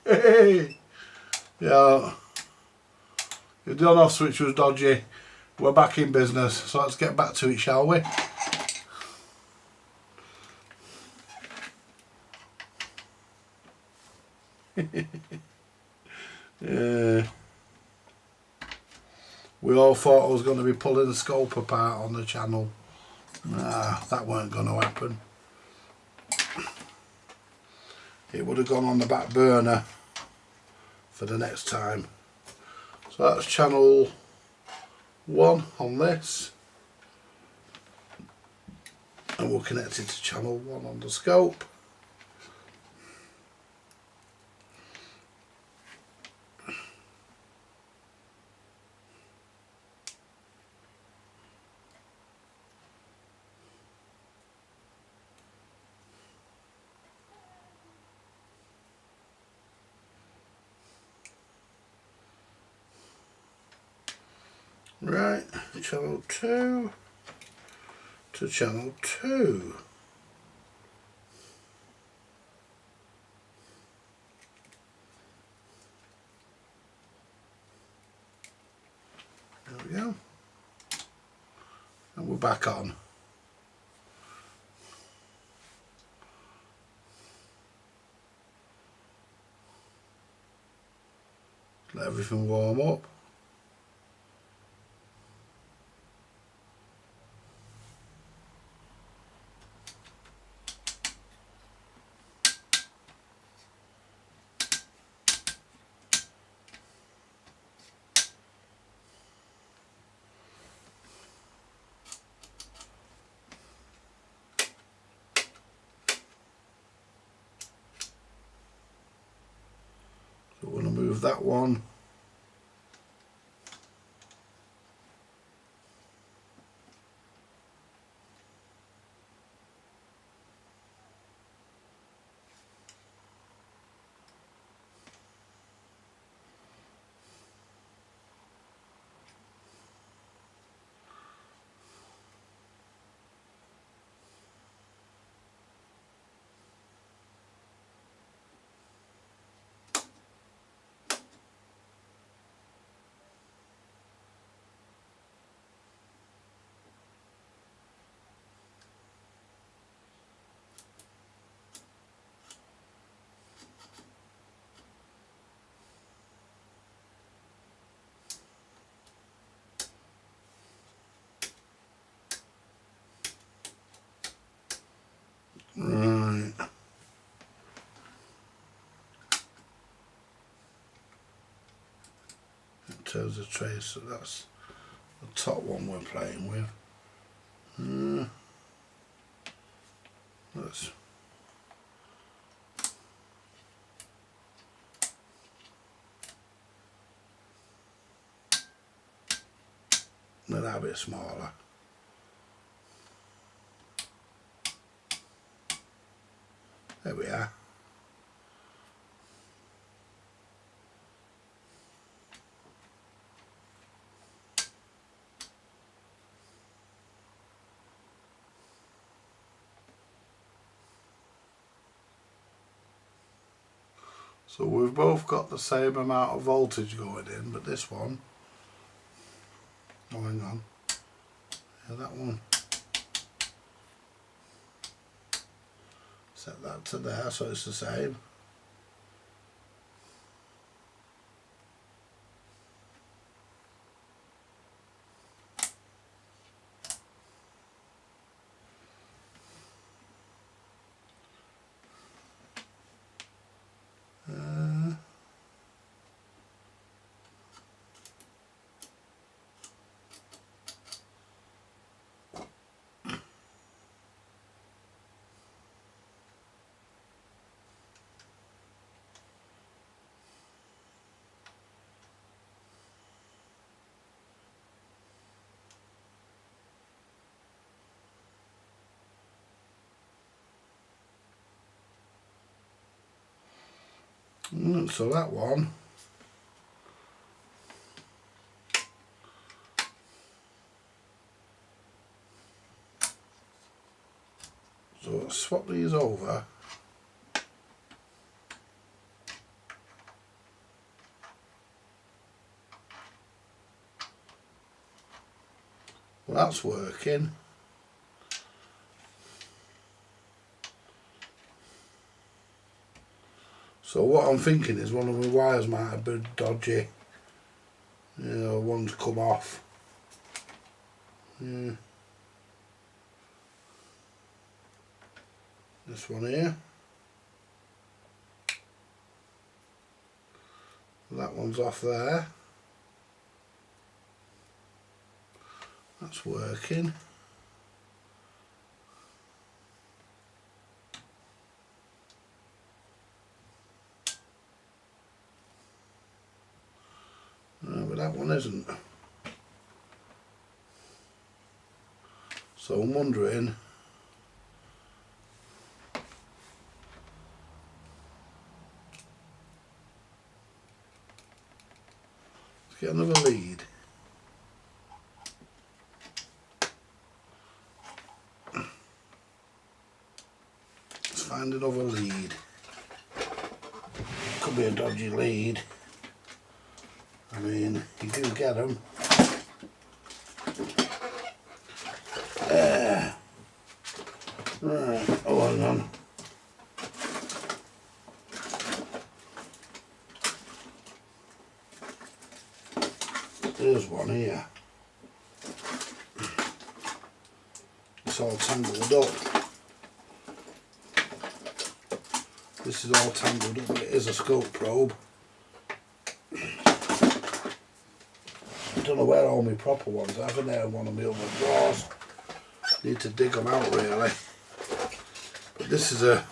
Hey! Yeah, if the on-off switch was dodgy, we're back in business. So let's get back to it, shall we? We all thought I was going to be pulling the scope apart on the channel. Nah, that weren't going to happen. It would have gone on the back burner for the next time. So that's channel 1 on this, and we'll connect it to channel 1 on the scope. Right, channel 2 to channel 2. There we go. And we're back on. let everything warm up. So we're going to move that one. Right. In terms of trace, so that's the top one we're playing with. Let's make that a bit smaller. There we are. So we've both got the same amount of voltage going in, but this one, oh hang on, yeah, that one, set that to there so it's the same. So that one, so let's swap these over. Well, that's working. So what I'm thinking is one of my wires might have been dodgy. You know, one's come off. Yeah. This one here. That one's off there. That's working. No, but that one isn't. So I'm wondering, let's get another lead. Let's find another lead. Could be a dodgy lead. I mean, you do get them. Right, oh hang on. There's one here. It's all tangled up. This is all tangled up, but it is a scope probe. I don't know where all my proper ones are. I haven't had one of my other drawers. Need to dig them out really. But this is a...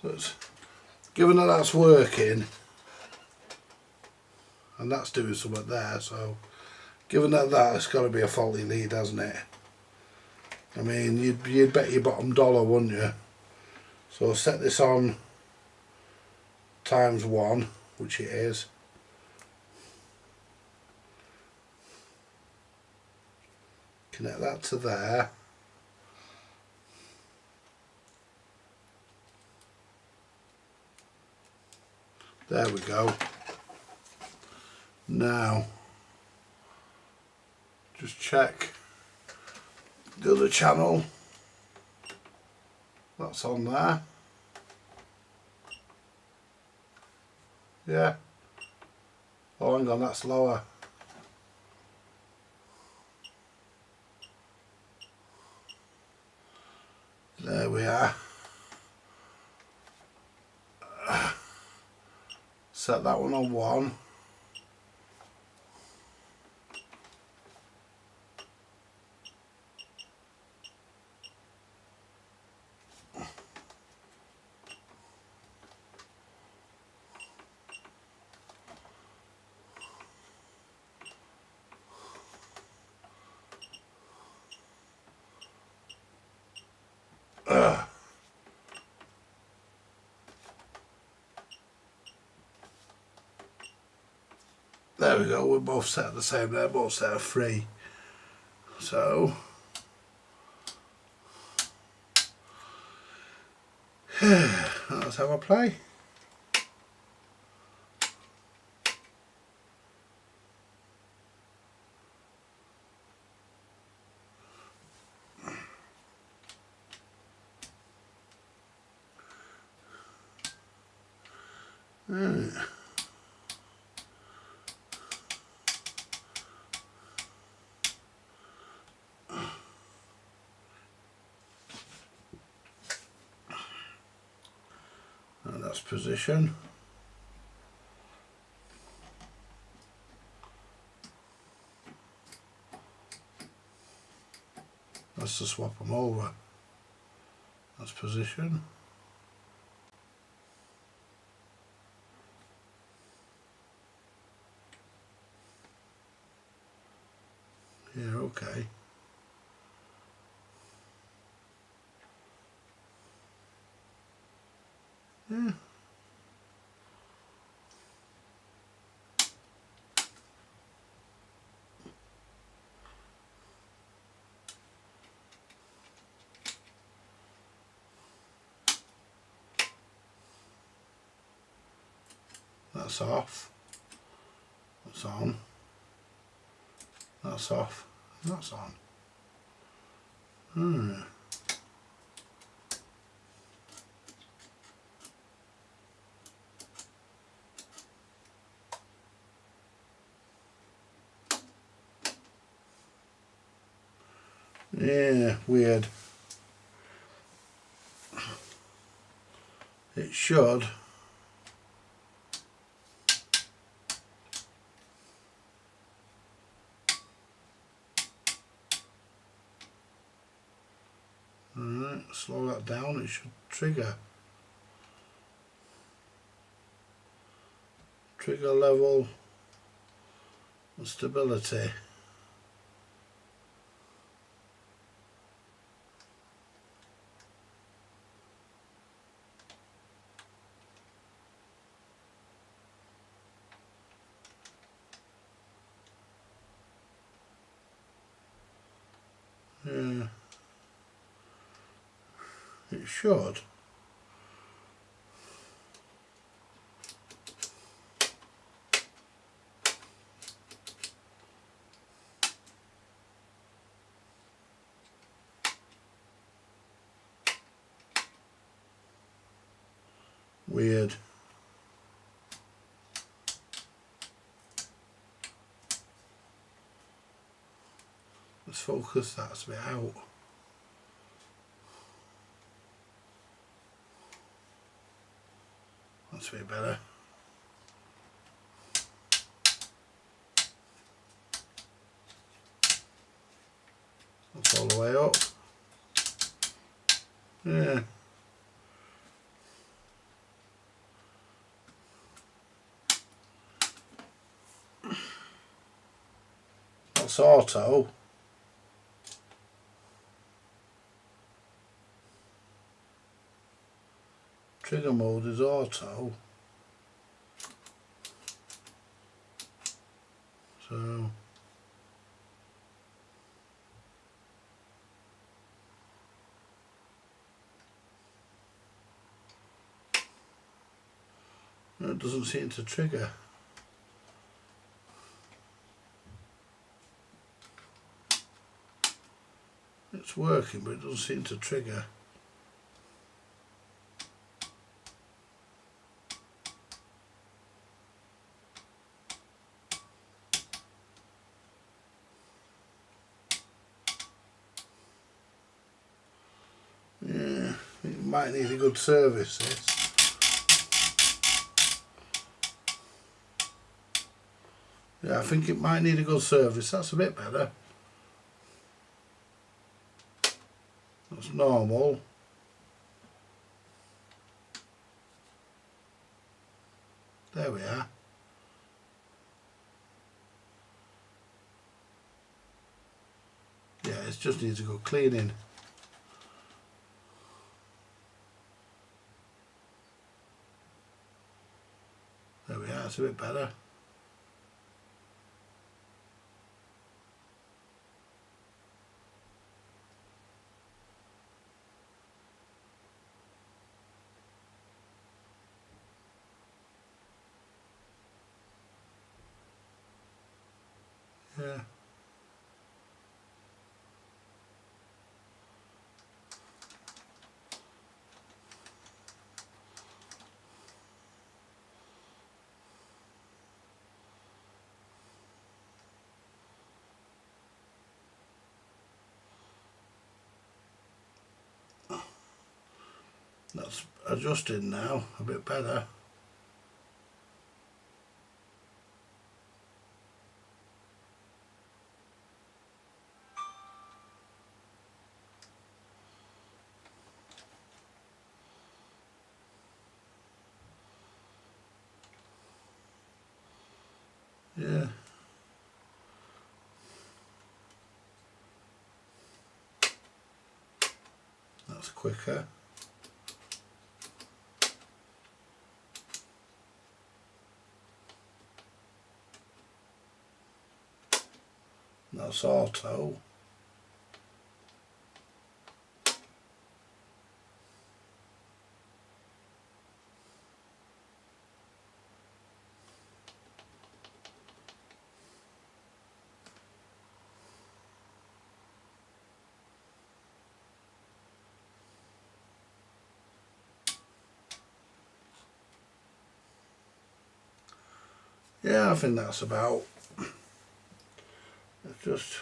So it's... Given that that's working, and that's doing something there, so... Given that it's got to be a faulty lead, hasn't it? I mean, you'd bet your bottom dollar, wouldn't you? So set this on ×1, which it is. Connect that to there. There we go. Now, just check the other channel. That's on there. Yeah. Oh, hang on, that's lower. There we are. Set that one on 1. There we go, we're both set at the same, they're both set at 3. So, that's how I play. And that's position. That's to swap them over. That's position. Yeah, okay. Yeah. That's off. That's on. That's off. That's on. Yeah, weird. It should. Alright, slow that down, it should trigger. Trigger level and stability. Yeah, it should. Weird. Let's focus that a bit out. That's a bit better. That's all the way up. Yeah. That's auto. Trigger mode is auto. So it doesn't seem to trigger. It's working, but it doesn't seem to trigger. Yeah, it might need a good service, this. Yeah, I think it might need a good service. That's a bit better. That's normal. There we are. Yeah, it just needs a good cleaning. There we are, it's a bit better. Yeah. That's adjusting now, a bit better. Yeah. That's quicker. That's auto. Yeah, I think that's about. It's just.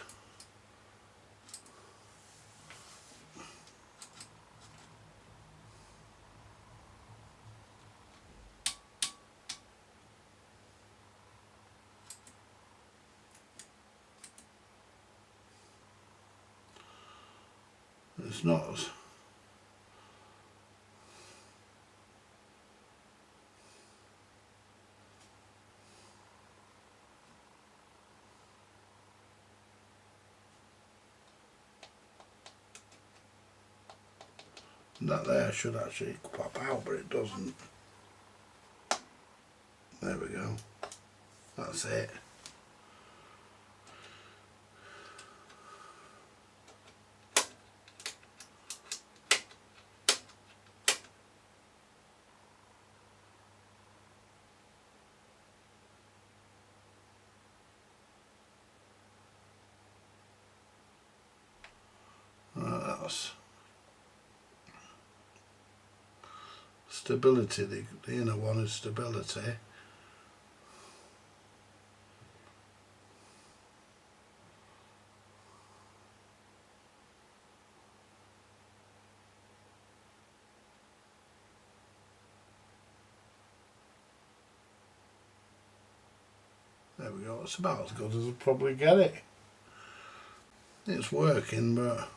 It's not. That there should actually pop out, but it doesn't. There we go. That's it. That's stability. The inner one is stability. we go, it's about as good as I'll probably get it. It's working, but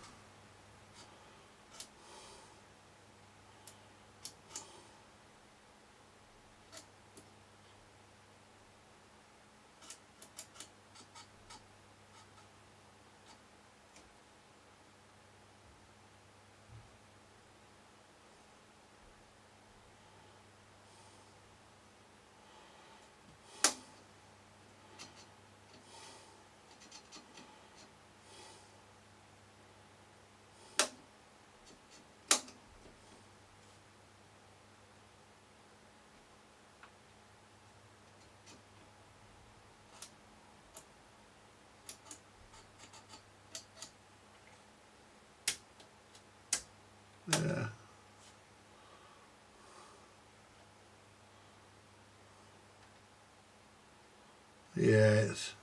yeah. Yeah, it's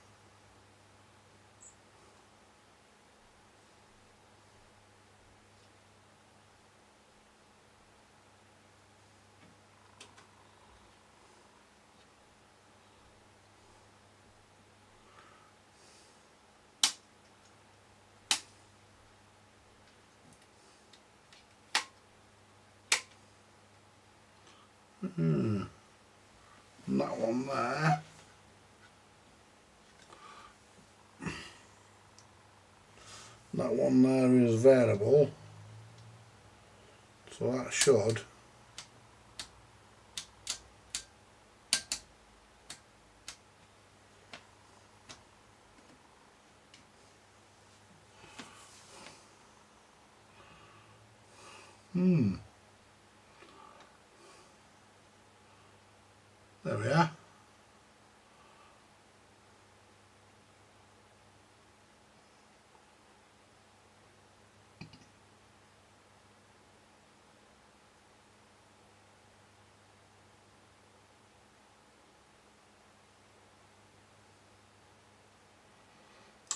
and that one there. That one there is variable, so that should there we are.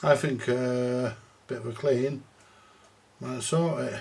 I think a bit of a clean might sort it.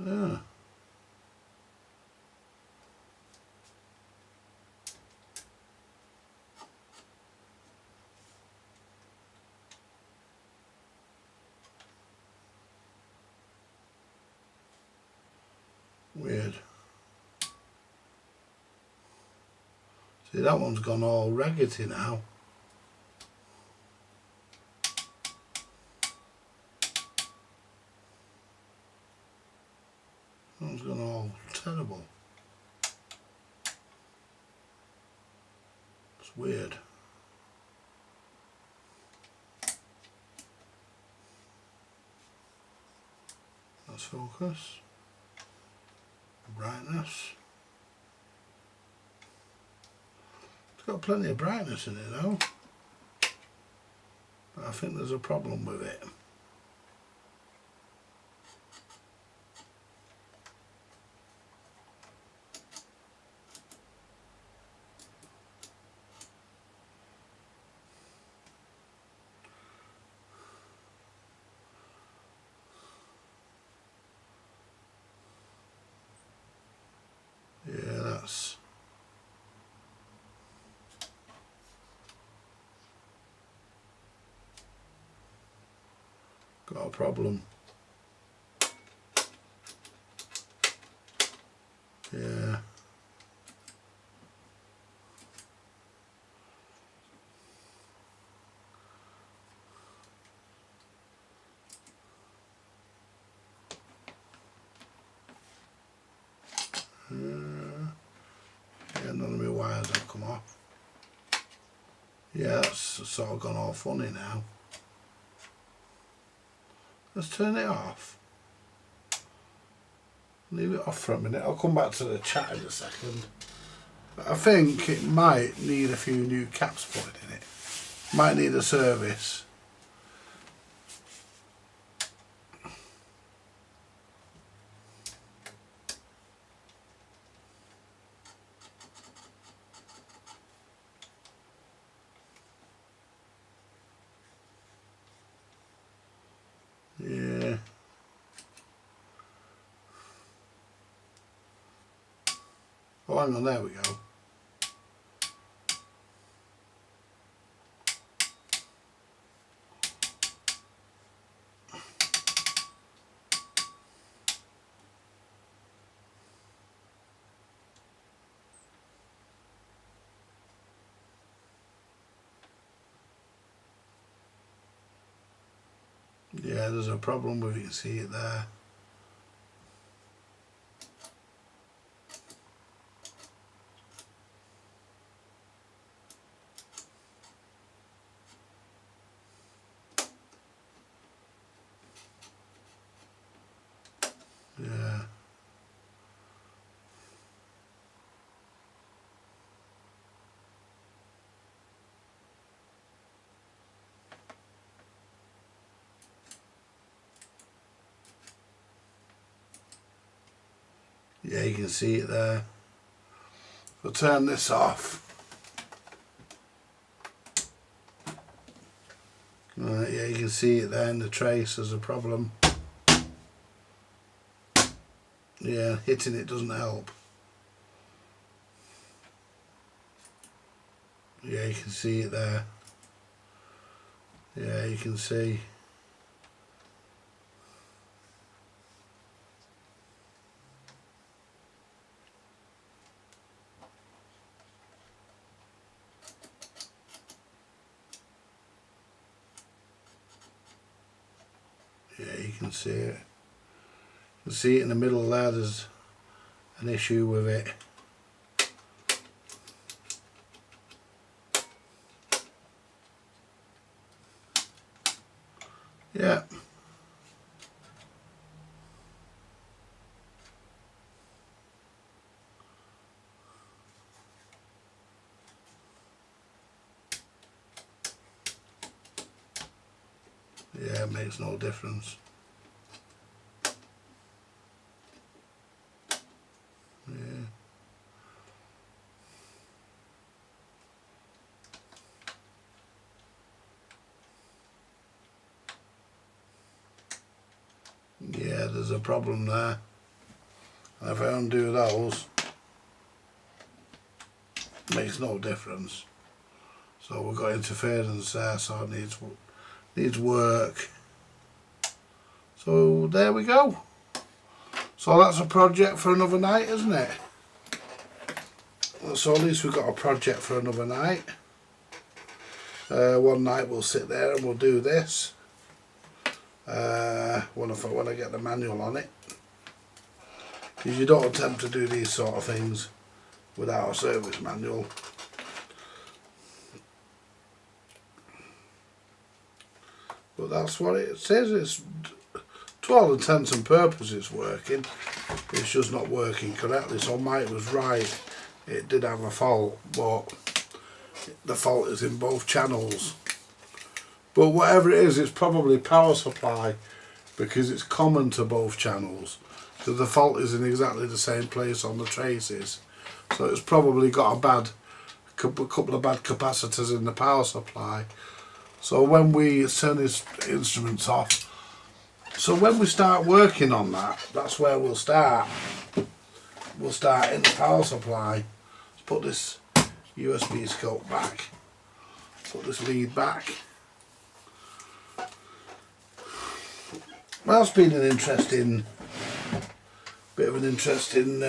Yeah. Weird. See, that one's gone all raggedy now. That one's gone all terrible. It's weird. Let's focus. Brightness. It's got plenty of brightness in it though. But I think there's a problem with it. Yeah, that's got a problem. Yeah. Yeah, none of my wires have come off. Yeah, that's sort of gone all funny now. Let's turn it off. Leave it off for a minute. I'll come back to the chat in a second. But I think it might need a few new caps put in it. Might need a service. Yeah. Oh, hang on, there we go. Yeah, there's a problem with it, you can see it there. Yeah. Yeah, you can see it there. We'll turn this off. Right, yeah, you can see it there in the trace. There's a problem. Yeah, hitting it doesn't help. Yeah, you can see it there. Yeah, you can see. Yeah, you can see it. You can see it in the middle there. There's an issue with it. Yeah. Yeah, it makes no difference. Yeah. Yeah, there's a problem there. And if I undo those, it makes no difference. So we've got interference there, so it needs work. So there we go. So that's a project for another night, isn't it? So at least we've got a project for another night. One night we'll sit there and we'll do this. When I get the manual on it. Because you don't attempt to do these sort of things without a service manual. But that's what it says. It's, to all intents and purposes, working. It's just not working correctly. So Mike was right. It did have a fault, but the fault is in both channels. But whatever it is, it's probably power supply, because it's common to both channels. So the fault is in exactly the same place on the traces. So it's probably got a couple of bad capacitors in the power supply. So when we turn these instruments off, so when we start working on that, that's where we'll start. We'll start in the power supply. Let's put this USB scope back. Put this lead back. Well, it's been an interesting, bit of an interesting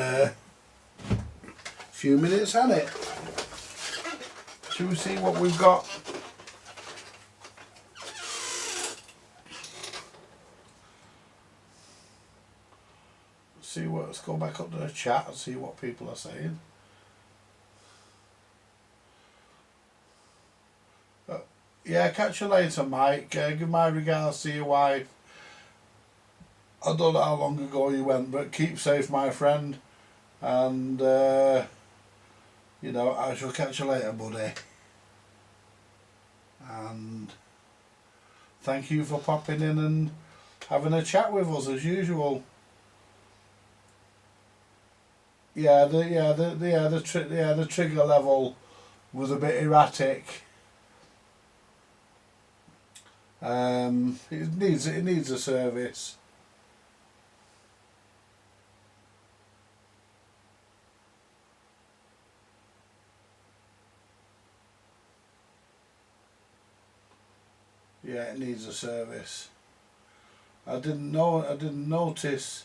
few minutes, hasn't it? Shall we see what we've got? Let's go back up to the chat and see what people are saying. Yeah, catch you later, Mike. Give my regards to your wife. I don't know how long ago you went, but keep safe, my friend, and you know, I shall catch you later, buddy. And thank you for popping in and having a chat with us as usual. Yeah, the trigger level was a bit erratic. It needs a service. Yeah, it needs a service. I didn't notice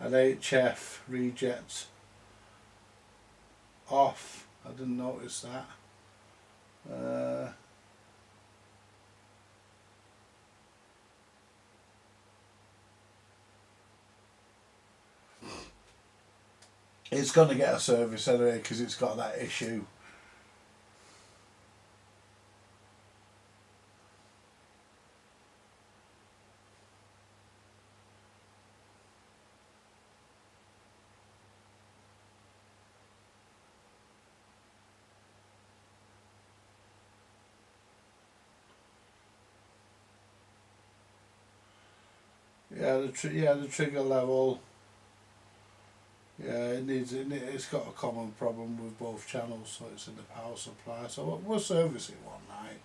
an HF reject off. I didn't notice that. It's going to get a service anyway because it's got that issue. Yeah, the trigger level. Yeah, it's got a common problem with both channels, so it's in the power supply. So we'll service it one night.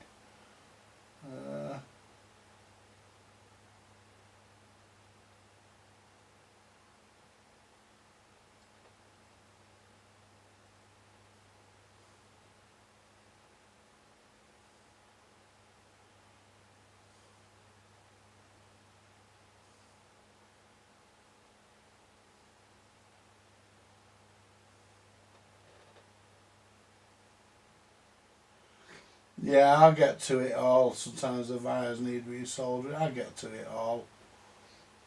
Yeah, I'll get to it all. Sometimes the wires need resoldering. I'll get to it all.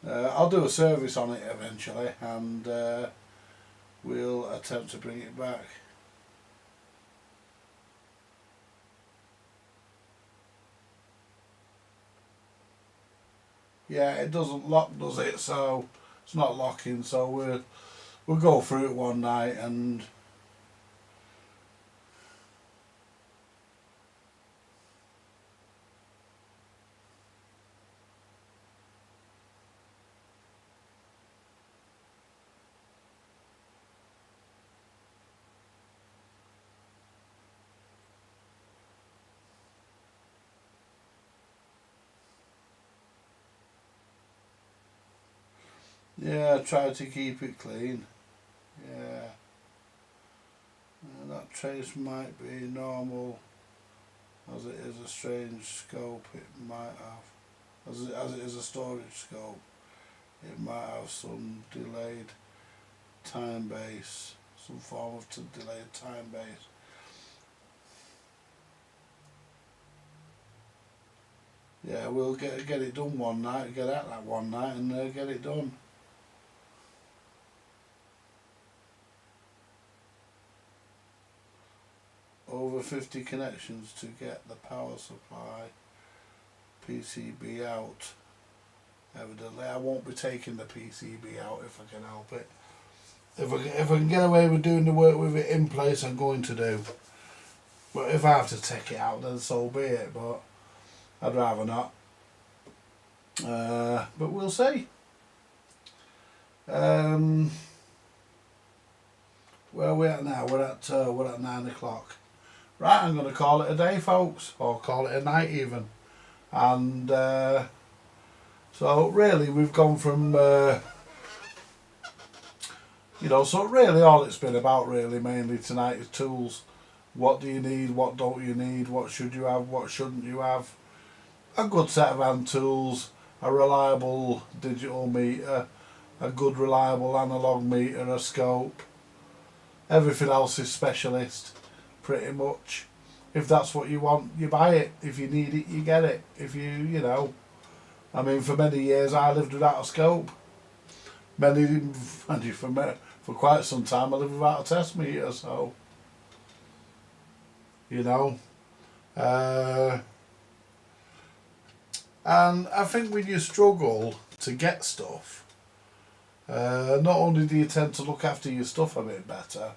I'll do a service on it eventually, and we'll attempt to bring it back. Yeah, it doesn't lock, does it? So it's not locking. So we'll go through it one night and. Yeah, try to keep it clean. Yeah. That trace might be normal, as it is a strange scope. It might have, as it is a storage scope, it might have some delayed time base, some form of delayed time base. Yeah, we'll get it done one night. Get at that one night and get it done. Over 50 connections to get the power supply PCB out. Evidently I won't be taking the PCB out if I can help it. If I can get away with doing the work with it in place, I'm going to do. But if I have to take it out, then so be it, but I'd rather not. But we'll see. Where are we at now? We're at 9 o'clock. Right, I'm going to call it a day, folks, or call it a night even. And so really we've gone from, you know, so really all it's been about really mainly tonight is tools. What do you need, what don't you need, what should you have, what shouldn't you have. A good set of hand tools, a reliable digital meter, a good reliable analogue meter, a scope. Everything else is specialist. Pretty much. If that's what you want, you buy it. If you need it, you get it. If you know, I mean, for many years I lived without a scope. For quite some time I lived without a test meter. So, you know, and I think when you struggle to get stuff, Not only do you tend to look after your stuff a bit better,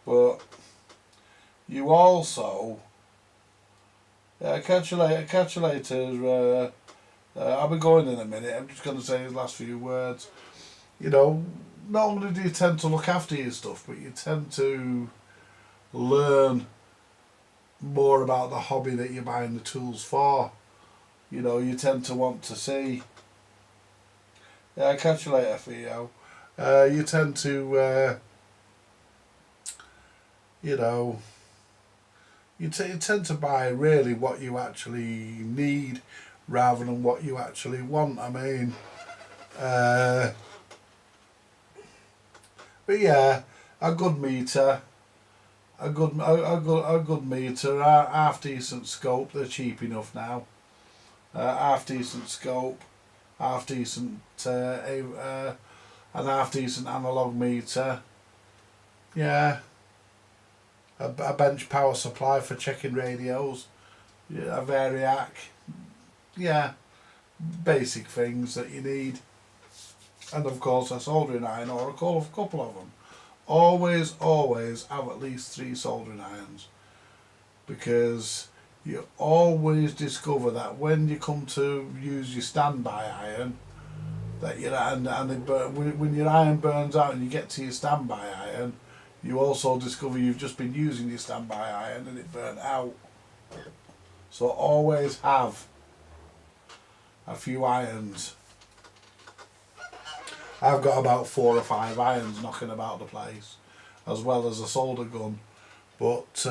but you also catch you later. I'll be going in a minute. I'm just going to say his last few words. You know, not only do you tend to look after your stuff, but you tend to learn more about the hobby that you're buying the tools for. You know, you tend to want to see. Catch you later, Theo. You tend to, you know, you tend to buy really what you actually need rather than what you actually want. I mean, but yeah, a good meter, a good meter, half decent scope. They're cheap enough now. Half decent scope, half decent and half decent analog meter. Yeah, a bench power supply for checking radios. Yeah, a variac. Yeah, basic things that you need. And of course a soldering iron or a couple of them. Always have at least 3 soldering irons, because you always discover that when you come to use your standby iron, that when your iron burns out and you get to your standby iron, you also discover you've just been using your standby iron and it burnt out. So always have a few irons. I've got about 4 or 5 irons knocking about the place, as well as a solder gun. But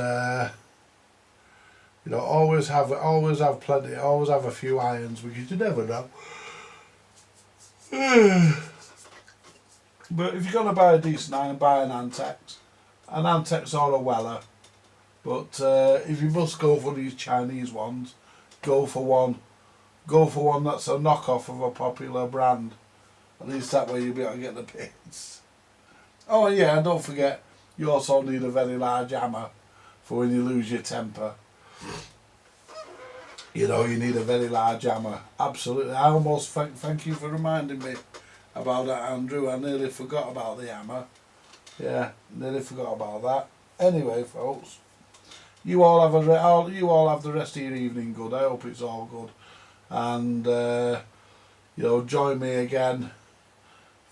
you know, always have plenty. Always have a few irons, because you never know. But if you're gonna buy a decent iron, buy an Antex or a Weller. But if you must go for these Chinese ones, go for one that's a knockoff of a popular brand. At least that way you'll be able to get the bits. Oh yeah, and don't forget, you also need a very large hammer for when you lose your temper. You know, you need a very large hammer. Absolutely. I almost thank you for reminding me about that, Andrew. I nearly forgot about the hammer. Yeah, nearly forgot about that. Anyway, folks, you all have the rest of your evening good. I hope it's all good, and you know, join me again.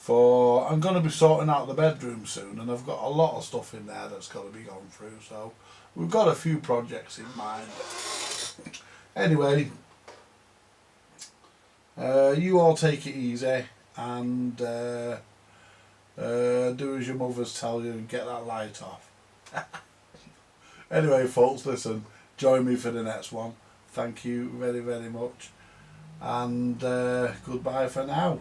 I'm going to be sorting out the bedroom soon, and I've got a lot of stuff in there that's got to be gone through. So we've got a few projects in mind. Anyway, you all take it easy, and do as your mothers tell you and get that light off. Anyway, folks, listen, join me for the next one. Thank you very, very much, and goodbye for now.